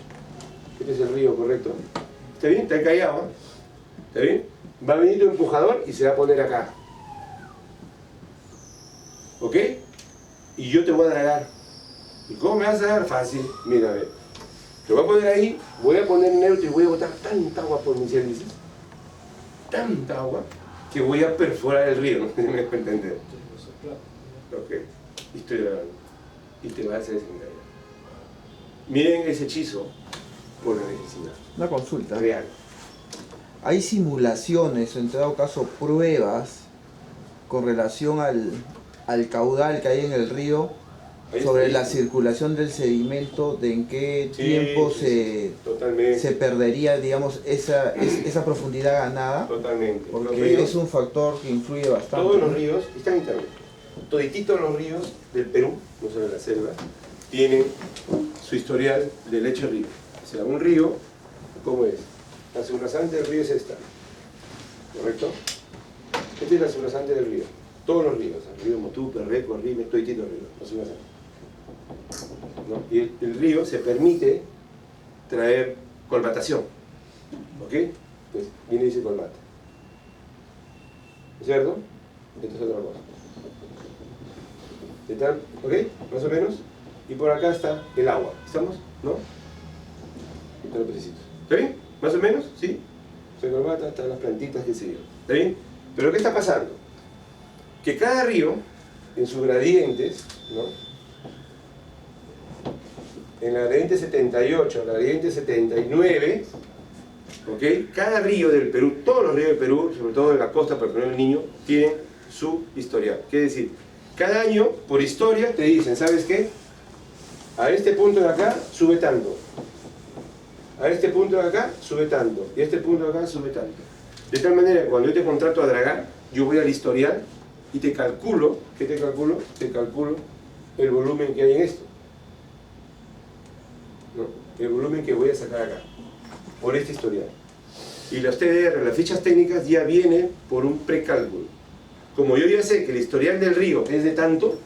Este es el río, ¿correcto? ¿Está bien? Está encallado, ¿eh? ¿Está bien? Va a venir tu empujador y se va a poner acá. ¿Ok? Y yo te voy a dragar. ¿Y cómo me vas a dar? Fácil. Mira, a ver. Lo voy a poner ahí, voy a poner neutro y voy a botar tanta agua por mis hélices. Tanta agua que voy a perforar el río. No sé si me dejo entender. Ok. Y estoy grabando. Y te vas a hacer desencadenar. Miren ese hechizo por la electricidad. Una consulta. Real. ¿Hay simulaciones, o en todo caso pruebas, con relación al caudal que hay en el río, Ahí sobre está. la circulación del sedimento, de en qué Sí, tiempo sí, totalmente. se perdería, digamos, esa profundidad ganada? Totalmente. Los Porque ríos, es un factor que influye bastante. todos los ¿no? ríos, están en internet, todititos los ríos del Perú, no solo de la selva, tienen su historial de leche río. O sea, un río, ¿cómo es? La subrasante del río es esta, ¿correcto? Esta es la subrasante del río. Todos los ríos, el río Motú, Perreco, Rime, todititos los ríos, la subrasante. ¿No? Y el río se permite traer colmatación, ¿ok? Pues viene y dice colmata. ¿Es cierto? Esto es otra cosa. ¿Están? ¿Ok? Más o menos. Y por acá está el agua. ¿Estamos? ¿No? Y están los pececitos. ¿Está bien? ¿Más o menos? ¿Sí? Se colmata, están las plantitas, qué sé yo. ¿Está bien? Pero ¿qué está pasando? Que cada río, en sus gradientes, ¿no? En la gradiente 78, la gradiente 79, ¿ok? Cada río del Perú, todos los ríos del Perú, sobre todo en la costa, para poner el niño, tienen su historial. Quiere decir, cada año, por historia, te dicen, ¿sabes qué? A este punto de acá sube tanto. A este punto de acá sube tanto. Y a este punto de acá sube tanto. De tal manera que cuando yo te contrato a dragar, yo voy al historial y te calculo, ¿qué te calculo? Te calculo el volumen que hay en esto. ¿No? El volumen que voy a sacar acá, por este historial. Y las TDR, las fichas técnicas, ya vienen por un precálculo. Como yo ya sé que el historial del río es de tanto,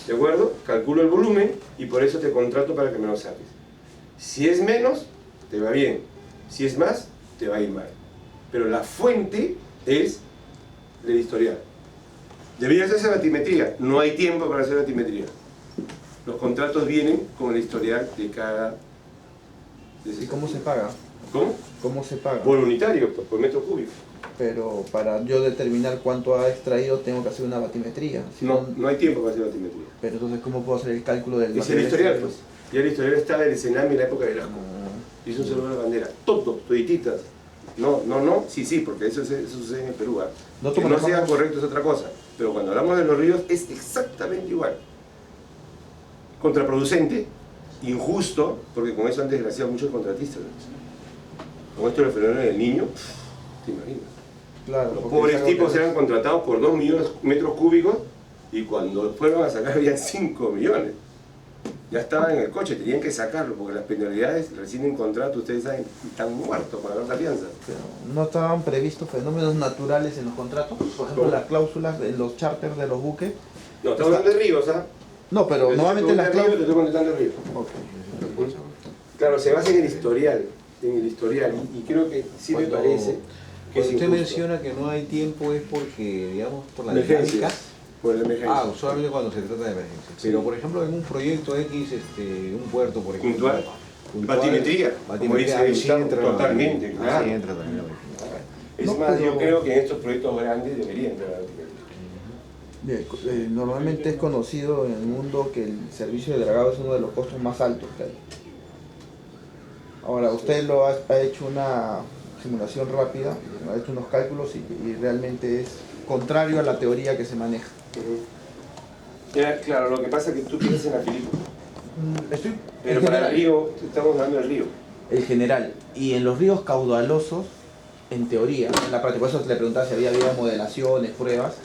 ¿de acuerdo? Calculo el volumen y por eso te contrato para que me lo saques. Si es menos, te va bien. Si es más, te va a ir mal. Pero la fuente es del historial. Deberías hacer batimetría. No hay tiempo para hacer batimetría. Los contratos vienen con el historial de cada... ¿Y cómo se paga? ¿Cómo? ¿Cómo se paga? Por unitario, pues, por metro cúbico. Pero para yo determinar cuánto ha extraído tengo que hacer una batimetría. Si No hay tiempo para hacer batimetría. Pero entonces, ¿cómo puedo hacer el cálculo del Es el historial, pues. Ya el historial está del Senami en la época del asco. Y eso se lo da la bandera. Todos, todititas. No, sí, porque eso sucede en el Perú. ¿Ah? Que no sea correcto es otra cosa. Pero cuando hablamos de los ríos es exactamente igual. Contraproducente, injusto, porque con eso han desgraciado muchos contratistas. Con esto del fenómeno del niño, te imaginas. Claro, Los pobres tipos eran contratados por 2 millones de metros cúbicos y cuando fueron a sacar había 5 millones. Ya estaban en el coche, tenían que sacarlo porque las penalidades recién en contrato, ustedes saben, están muertos con la alta fianza. Pero ¿no estaban previstos fenómenos naturales en los contratos? Por ejemplo, ¿Cómo? las cláusulas de los charters de los buques. No, estamos hablando de ríos, ¿ah? No, pero normalmente las Te cláusulas... estoy contestando el río. Ok. Claro, se basa en el historial, y creo que sí me Cuando- parece que es Cuando usted injusto. menciona que no hay tiempo es porque, digamos, por la Emergencias, dinámica. por la emergencia. Solamente cuando se trata de emergencia. Pero, por ejemplo, en un proyecto X, un puerto, por ejemplo. Puntual. Batimetría, como dice ahí el sí Estado, entra, totalmente, ahí claro. sí entra también la batimetría. Es No, más, yo pero- creo que en estos proyectos grandes deberían entrar a la batimetría. Normalmente es conocido en el mundo que el servicio de dragado es uno de los costos más altos que hay. Ahora, usted ha hecho una simulación rápida, ha hecho unos cálculos y realmente es contrario a la teoría que se maneja. Ya, claro, lo que pasa es que tú piensas en la película, Estoy pero en para general, el río, estamos hablando del río. el general. Y en los ríos caudalosos, en teoría, en la práctica, por eso le preguntaba si había modelaciones, pruebas.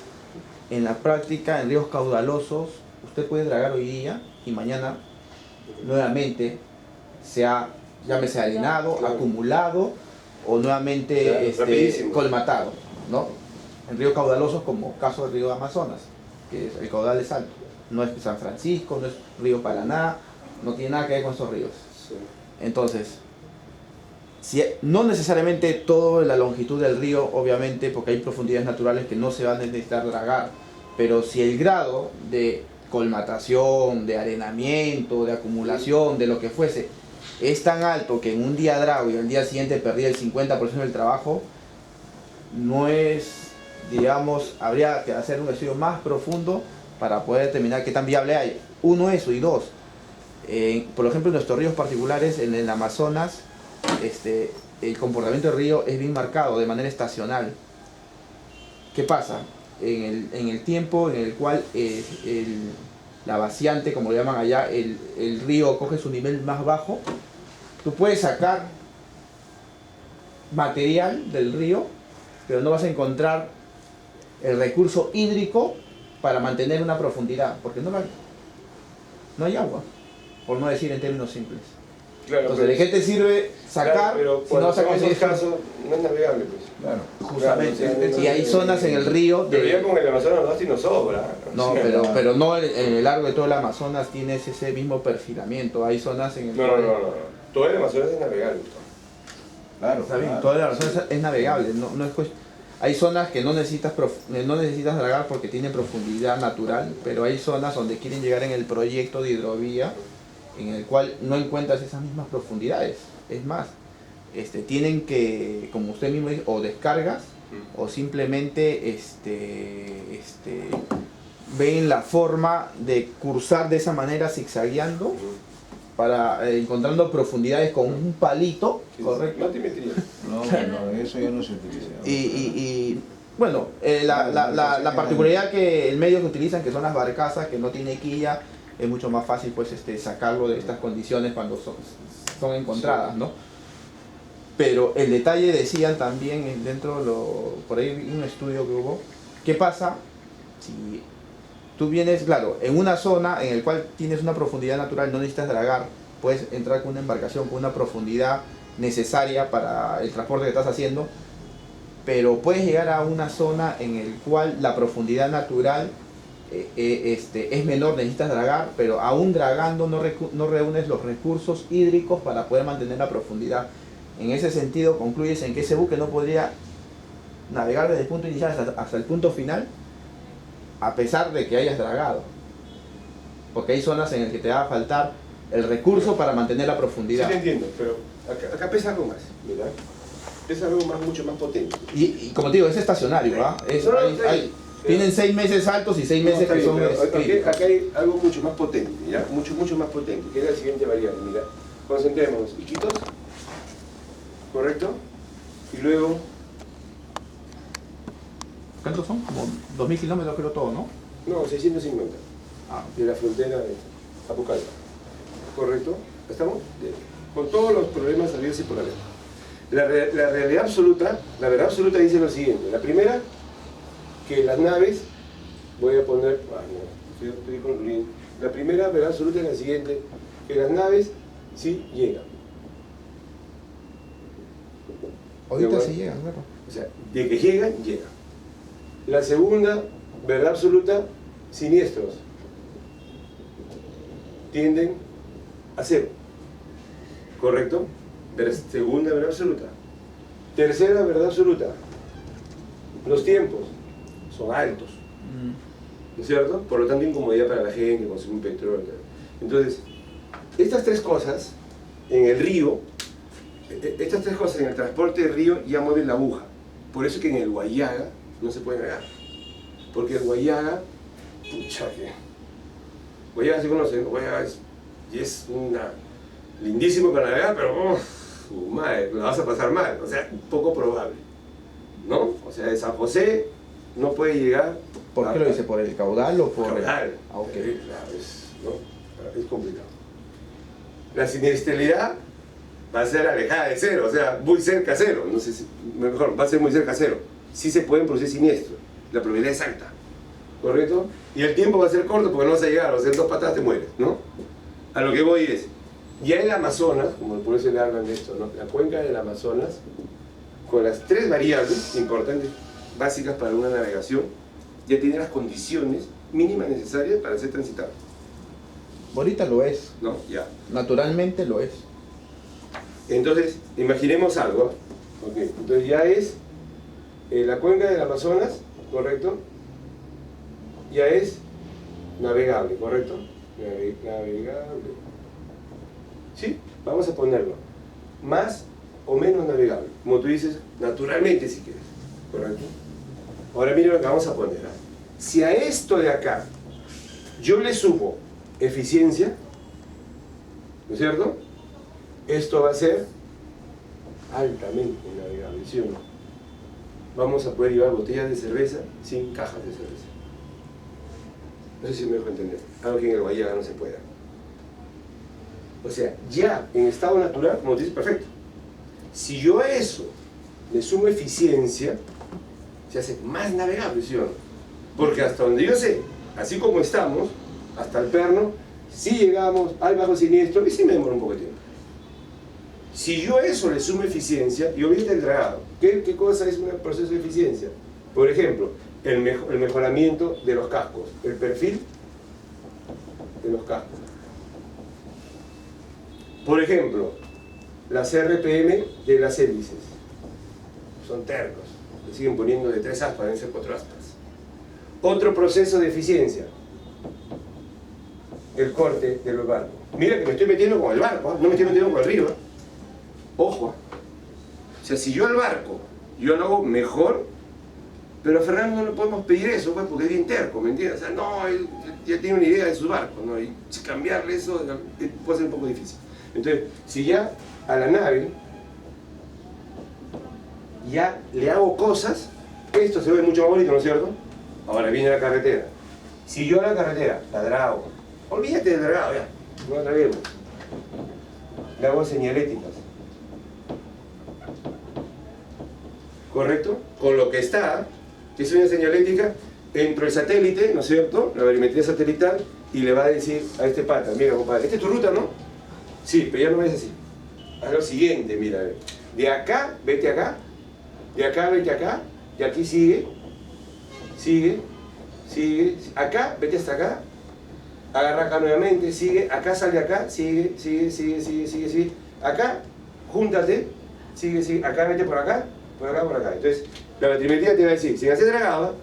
En la práctica, en ríos caudalosos, usted puede dragar hoy día y mañana nuevamente llámese arenado, Claro. acumulado o nuevamente Claro, rapidísimo. colmatado, ¿no? En ríos caudalosos como caso del río Amazonas, que el caudal es alto. No es San Francisco, no es río Paraná, no tiene nada que ver con esos ríos. Sí. Entonces, no necesariamente toda la longitud del río, obviamente, porque hay profundidades naturales que no se van a necesitar dragar, pero si el grado de colmatación, de arenamiento, de acumulación, de lo que fuese, es tan alto que en un día drago y al día siguiente perdí el 50% del trabajo, no es, digamos, habría que hacer un estudio más profundo para poder determinar qué tan viable hay. Uno, eso, y dos, por ejemplo, en nuestros ríos particulares, en el Amazonas, el comportamiento del río es bien marcado, de manera estacional. ¿Qué pasa? En el tiempo en el cual la vaciante, como lo llaman allá, el río coge su nivel más bajo, tú puedes sacar material del río, pero no vas a encontrar el recurso hídrico para mantener una profundidad, porque no hay agua, por no decir en términos simples. Claro, Entonces, ¿de qué te sirve sacar claro, pero si no vas a en esos conseguir? casos no es navegable, pues. Claro. Justamente, y hay zonas en el río Pero ya con el Amazonas no sobra. No, O sea, pero no en el largo de todo el Amazonas tienes ese mismo perfilamiento. Hay zonas en el No. Todo el Amazonas es navegable. Claro, Está bien, claro. todo el Amazonas es navegable. No es hay zonas que no necesitas dragar porque tienen profundidad natural, pero hay zonas donde quieren llegar en el proyecto de hidrovía en el cual no encuentras esas mismas profundidades. Es más, tienen que, como usted mismo dice, o descargas o simplemente ven la forma de cursar de esa manera zigzagueando para encontrando profundidades con un palito, correcto. No te meterías. No, eso ya no se utiliza. Y bueno, la particularidad que el medio que utilizan, que son las barcazas, que no tiene quilla, es mucho más fácil pues sacarlo de estas condiciones cuando son encontradas, ¿no? Pero el detalle, decían también dentro, por ahí vi un estudio que hubo, ¿qué pasa si tú vienes, claro, en una zona en la cual tienes una profundidad natural, no necesitas dragar, puedes entrar con una embarcación con una profundidad necesaria para el transporte que estás haciendo, pero puedes llegar a una zona en la cual la profundidad natural es menor, necesitas dragar, pero aún dragando no reúnes los recursos hídricos para poder mantener la profundidad. En ese sentido concluyes en que ese buque no podría navegar desde el punto inicial hasta el punto final, a pesar de que hayas dragado, porque hay zonas en las que te va a faltar el recurso para mantener la profundidad. Sí te entiendo, pero acá pesa algo más, ¿verdad? Pesa algo mucho más potente. Y como te digo, es estacionario, ¿verdad? Tienen 6 meses altos y 6 meses que son críticos. Acá hay algo mucho más potente, ¿ya? Mucho más potente, que es la siguiente variable, mira. Concentrémonos, Iquitos, ¿correcto? Y luego, ¿Cuántos son? Como 2000 kilómetros creo todo, ¿no? no, 650, de la frontera de Apucalpa, ¿correcto? ¿Estamos? Con todos los problemas habidos y por haber. La realidad absoluta, la verdad absoluta dice lo siguiente. La primera, que las naves, voy a poner, estoy concluyendo. La primera verdad absoluta es la siguiente, que las naves sí llegan. Ahorita sí llegan, claro. O sea, de que llegan, llegan. La segunda verdad absoluta, siniestros tienden a cero. ¿Correcto? Segunda verdad absoluta. Tercera verdad absoluta, los tiempos son altos, ¿no es cierto? Por lo tanto, incomodidad para la gente, consumir petróleo. Entonces, estas tres cosas en el río, estas tres cosas en el transporte de río ya mueven la aguja. Por eso que en el Huallaga no se puede navegar. Porque el Huallaga, pucha que... Huallaga se conoce, ¿no? Huallaga es lindísimo para navegar, pero madre, la vas a pasar mal, o sea, poco probable, ¿no? O sea, de San José no puede llegar... ¿Por qué lo dice? ¿Por el caudal o por...? Caudal. Okay. Es complicado. La siniestralidad va a ser alejada de cero, o sea, muy cerca a cero, no sé si, mejor, va a ser muy cerca a cero. Sí se pueden producir siniestros, la probabilidad es alta, ¿correcto? Y el tiempo va a ser corto porque no vas a llegar, o sea, en 2 patadas te mueres, ¿no? A lo que voy es, ya en el Amazonas, como por eso le hablan de esto, ¿no? La cuenca del Amazonas, con las 3 variables importantes, básicas para una navegación, ya tiene las condiciones mínimas necesarias para ser transitable. Ahorita lo es. ¿No? Ya. Naturalmente lo es. Entonces, imaginemos algo. Okay. Entonces ya es la cuenca del Amazonas, ¿correcto? Ya es navegable, ¿correcto? Navegable. ¿Sí? Vamos a ponerlo. Más o menos navegable. Como tú dices, naturalmente si quieres. ¿Correcto? Ahora mira lo que vamos a poner. Si a esto de acá yo le sumo eficiencia, ¿no es cierto? Esto va a ser altamente navegable, ¿sí o no? Vamos a poder llevar botellas de cerveza sin cajas de cerveza. No sé si me dejo entender. Algo que en el Guayaga no se pueda. O sea, ya en estado natural, como te dices, perfecto. Si yo a eso le sumo eficiencia, se hace más navegable, ¿sí o no? Porque hasta donde yo sé, así como estamos, hasta el perno, si llegamos, hay bajo siniestro y sí me demora un poco de tiempo. Si yo a eso le sumo eficiencia, y olvídate el dragado, ¿qué cosa es un proceso de eficiencia? Por ejemplo, el mejoramiento de los cascos, el perfil de los cascos. Por ejemplo, las RPM de las hélices. Son tercos, le siguen poniendo de 3 aspas, deben ser 4 aspas. Otro proceso de eficiencia, el corte de los barcos. Mira que me estoy metiendo con el barco, no me estoy metiendo con el río. Ojo. O sea, si yo al barco, yo lo hago mejor, pero a Fernando no le podemos pedir eso, pues, porque es bien terco, ¿me entiendes? O sea, no, él ya tiene una idea de su barco, ¿no? Y cambiarle eso puede ser un poco difícil. Entonces, si ya a la nave ya le hago cosas, esto se ve mucho más bonito, ¿no es cierto? Ahora viene la carretera. Si yo a la carretera la drago, olvídate del dragado ya, no la traguemos. Le hago señaléticas. ¿Correcto? Con lo que está, que es una señalética, entro el satélite, ¿no es cierto? La barimetría satelital, y le va a decir a este pata, mira compadre, esta es tu ruta, ¿no? Sí, pero ya no es así. Haz lo siguiente, mira, de acá, vete acá, de acá, vete acá, de aquí sigue, acá, vete hasta acá, agarra acá nuevamente, sigue, acá sale acá, sigue, acá, júntate, sigue, acá vete por acá, por acá, por acá. Entonces, la batimetría te va a decir, sin hacer dragado,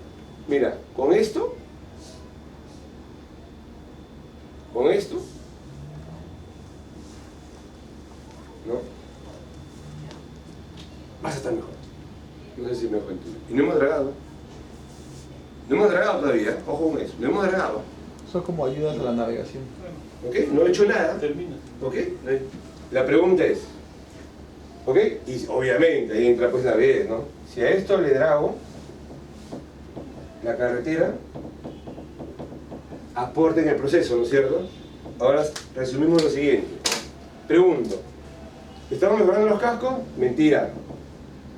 mira, con esto, ¿no? Vas a estar mejor. No sé si me dejo entender. Y no hemos dragado. No hemos dragado todavía, ojo con eso, no hemos dragado. Son como ayudas a la navegación. ¿Ok? No he hecho nada. Termina. ¿Ok? La pregunta es, ¿ok? Y obviamente ahí entra pues la vez, ¿no? Si a esto le drago, la carretera aporta en el proceso, ¿no es cierto? Ahora resumimos lo siguiente. Pregunto, ¿estamos mejorando los cascos? Mentira.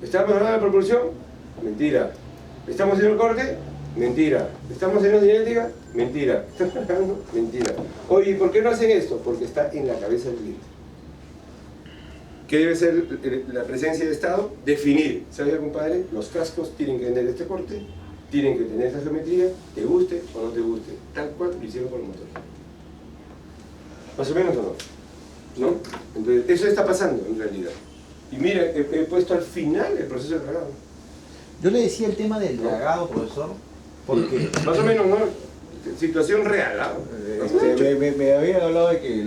¿Estamos mejorando la propulsión? Mentira. ¿Estamos haciendo el corte? Mentira. ¿Estamos haciendo cinética? Mentira. ¿Están mejorando? Mentira. Oye, ¿y por qué no hacen esto? Porque está en la cabeza del cliente. ¿Qué debe ser la presencia de Estado? Definir, ¿sabes, compadre? Los cascos tienen que tener este corte, tienen que tener esta geometría, te guste o no te guste, tal cual lo hicieron con el motor. Más o menos o no. ¿No? Entonces, eso está pasando en realidad. Y mira, he puesto al final el proceso de dragado. Yo le decía el tema del dragado, profesor, porque... Más o menos, ¿no? Situación real, ¿ah? Me habían hablado de que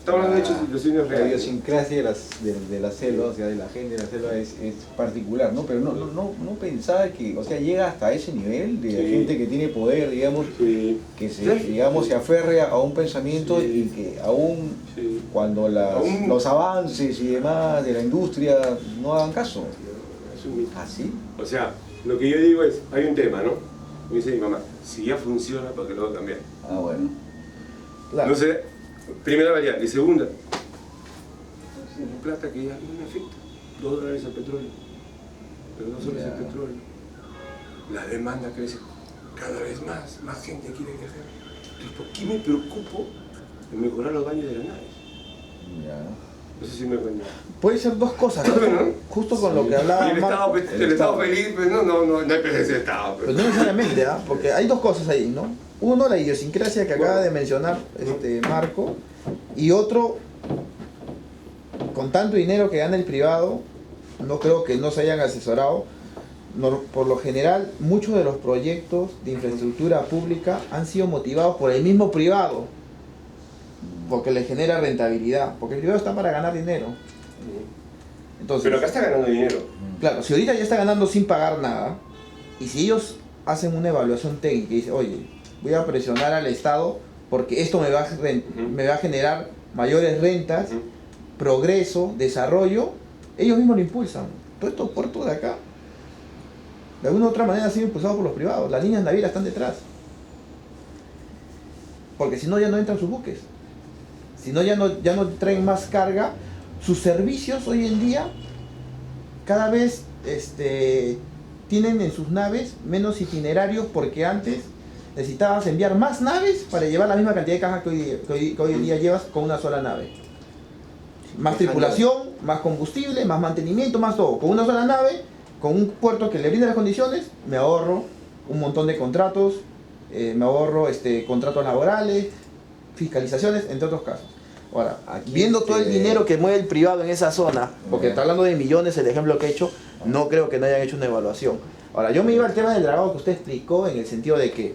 Estamos hablando de hechos y situaciones la reales. idiosincrasia de la selva, o sea, de la gente de la selva es particular, ¿no? Pero no pensaba que, o sea, llega hasta ese nivel de Sí. gente que tiene poder, digamos, Sí. que se aferre a un pensamiento Sí. y que aún Sí. cuando Aún- los avances y demás de la industria no hagan caso. Es un mito. ¿Así? O sea, lo que yo digo es, hay un tema, ¿no? Me dice mi mamá, si ya funciona, ¿para qué lo va a cambiar? Ah, bueno. Claro. No sé, primera variable. Y segunda, una plata que ya no me afecta. $2 al petróleo. Pero no solo es el Ya. petróleo. La demanda crece cada vez más gente quiere viajar. Entonces, ¿por qué me preocupo en mejorar los baños de las naves? Ya. No sé si me cuenta. Puede ser dos cosas, Bueno, justo con lo que hablaba Y el Estado, Marco. el Estado feliz, pues no hay presencia de Estado. Pero no necesariamente, ¿ah? Porque hay dos cosas ahí, ¿no? Uno, la idiosincrasia que acaba de mencionar Marco, y otro, con tanto dinero que gana el privado, no creo que no se hayan asesorado por lo general, muchos de los proyectos de infraestructura pública han sido motivados por el mismo privado, porque le genera rentabilidad, porque el privado está para ganar dinero. Entonces, pero acá está ganando dinero. claro, si ahorita ya está ganando sin pagar nada, y si ellos hacen una evaluación técnica y dicen, oye, voy a presionar al Estado porque esto me va a generar mayores rentas, progreso, desarrollo, ellos mismos lo impulsan. Todos estos puertos de acá, de alguna u otra manera, han sido impulsados por los privados. Las líneas navieras están detrás. Porque si no, ya no entran sus buques. Si no, ya no traen más carga. Sus servicios hoy en día cada vez tienen en sus naves menos itinerarios, porque antes necesitabas enviar más naves para llevar la misma cantidad de cajas que hoy en día llevas con una sola nave. Más tripulación, más combustible, más mantenimiento, más todo. Con una sola nave, con un puerto que le brinda las condiciones, me ahorro un montón de contratos, me ahorro contratos laborales, fiscalizaciones, entre otros casos. Ahora, aquí viendo todo el dinero que mueve el privado en esa zona, porque está hablando de millones el ejemplo que he hecho, no creo que no hayan hecho una evaluación. Ahora, yo me iba al tema del dragado que usted explicó, en el sentido de que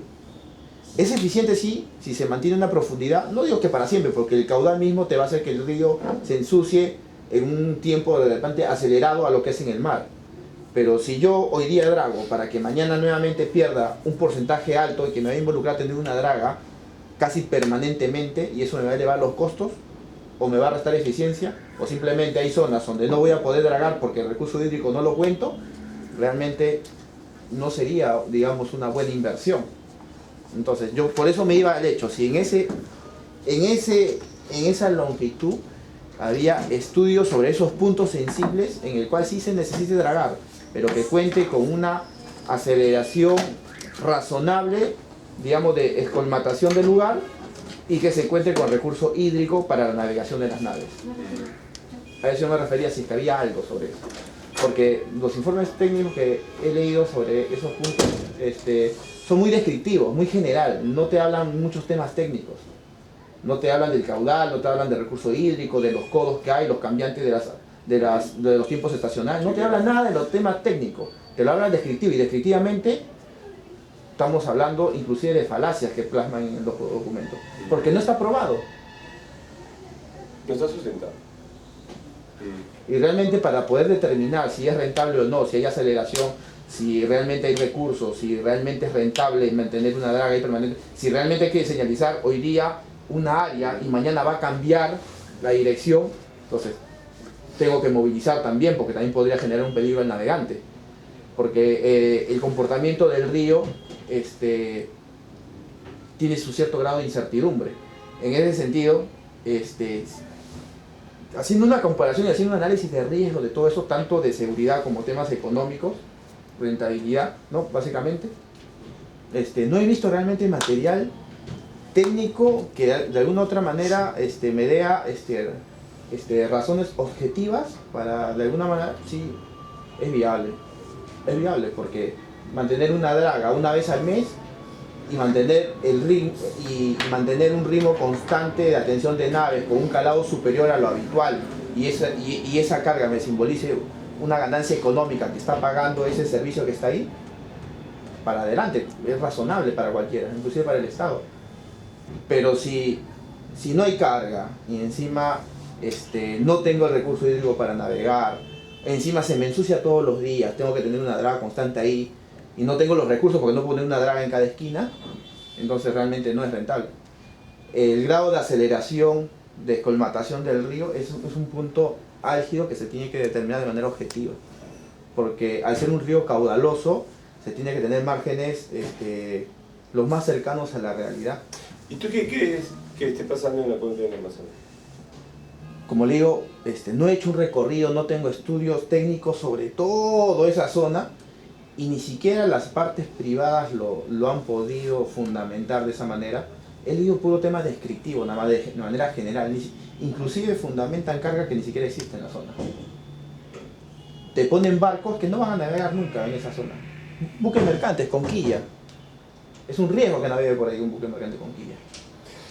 es eficiente sí, si se mantiene una profundidad, no digo que para siempre, porque el caudal mismo te va a hacer que el río se ensucie en un tiempo de repente acelerado a lo que es en el mar. Pero si yo hoy día drago para que mañana nuevamente pierda un porcentaje alto y que me va a involucrar tener una draga casi permanentemente, y eso me va a elevar los costos, o me va a restar eficiencia, o simplemente hay zonas donde no voy a poder dragar porque el recurso hídrico no lo cuento, realmente no sería, digamos, una buena inversión. Entonces, yo por eso me iba al hecho, si en esa longitud había estudios sobre esos puntos sensibles en el cual sí se necesite dragar, pero que cuente con una aceleración razonable, digamos, de escolmatación del lugar, y que se cuente con recurso hídrico para la navegación de las naves. A eso me refería, si es que había algo sobre eso. Porque los informes técnicos que he leído sobre esos puntos son muy descriptivos, muy general, no te hablan muchos temas técnicos. No te hablan del caudal, no te hablan del recurso hídrico, de los codos que hay, los cambiantes de los tiempos estacionales, no te hablan nada de los temas técnicos, te lo hablan descriptivo, y descriptivamente estamos hablando inclusive de falacias que plasman en los documentos, porque no está probado. No está sustentado. Y realmente para poder determinar si es rentable o no, si hay aceleración, si realmente hay recursos, si realmente es rentable mantener una draga ahí permanente, si realmente hay que señalizar hoy día una área y mañana va a cambiar la dirección, entonces tengo que movilizar también, porque también podría generar un peligro al navegante, porque el comportamiento del río tiene su cierto grado de incertidumbre. En ese sentido, haciendo una comparación y haciendo un análisis de riesgo de todo eso, tanto de seguridad como temas económicos, rentabilidad, ¿no? Básicamente, no he visto realmente material técnico que de alguna otra manera me dé razones objetivas para, de alguna manera, sí, es viable, porque mantener una draga una vez al mes y mantener un ritmo constante de atención de naves con un calado superior a lo habitual, y esa carga me simbolice una ganancia económica que está pagando ese servicio que está ahí, para adelante, es razonable para cualquiera, inclusive para el Estado. Pero si no hay carga y encima no tengo el recurso hídrico para navegar, encima se me ensucia todos los días, tengo que tener una draga constante ahí, y no tengo los recursos porque no puedo poner una draga en cada esquina, entonces realmente no es rentable. El grado de aceleración, de escolmatación del río es un punto álgido que se tiene que determinar de manera objetiva, porque al ser un río caudaloso se tiene que tener márgenes los más cercanos a la realidad. ¿Y tú qué crees que esté pasando en la cuenca del Amazonas? Como le digo, no he hecho un recorrido, no tengo estudios técnicos sobre toda esa zona, y ni siquiera las partes privadas lo han podido fundamentar de esa manera. He leído puro tema descriptivo, nada más de manera general, inclusive fundamentan carga que ni siquiera existe en la zona. Te ponen barcos que no van a navegar nunca en esa zona. Buques mercantes con quilla. Es un riesgo que navegue por ahí un buque mercante con quilla.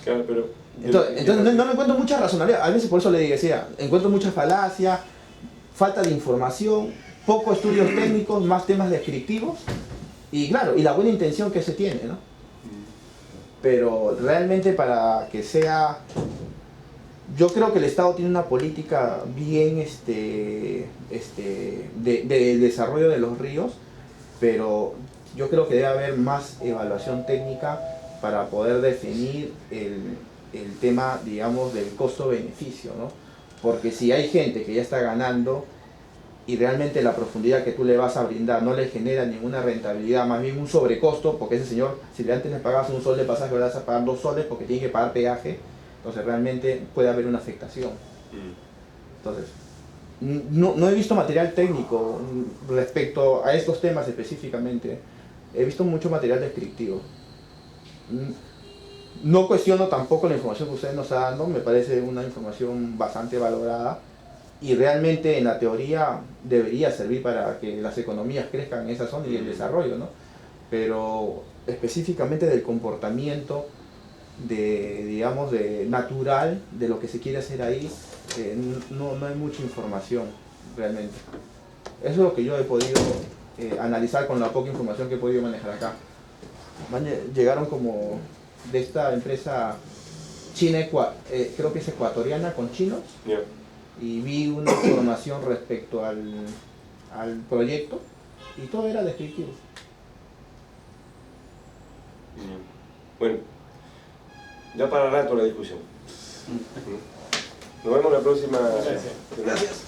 Claro, pero... Entonces no me encuentro mucha razonabilidad. A veces por eso le decía, encuentro mucha falacia, falta de información, poco estudios técnicos, más temas descriptivos y claro, y la buena intención que se tiene, ¿no? Pero realmente para que sea... Yo creo que el Estado tiene una política bien de desarrollo de los ríos, pero yo creo que debe haber más evaluación técnica para poder definir el tema, digamos, del costo-beneficio, ¿no? Porque si hay gente que ya está ganando y realmente la profundidad que tú le vas a brindar no le genera ninguna rentabilidad, más bien un sobrecosto, porque ese señor, si antes le pagabas un sol de pasaje, ahora vas a pagar 2 soles porque tiene que pagar peaje, entonces realmente puede haber una afectación. Entonces, no he visto material técnico respecto a estos temas específicamente, he visto mucho material descriptivo. No cuestiono tampoco la información que ustedes nos están dando, me parece una información bastante valorada y realmente en la teoría debería servir para que las economías crezcan en esa zona y el desarrollo, ¿no? Pero específicamente del comportamiento digamos, natural de lo que se quiere hacer ahí, no hay mucha información realmente. Eso es lo que yo he podido analizar con la poca información que he podido manejar acá. Llegaron como de esta empresa china, creo que es ecuatoriana, con chinos, y vi una información respecto al proyecto y todo era descriptivo. Bueno, ya para rato la discusión. Nos vemos la próxima. Gracias.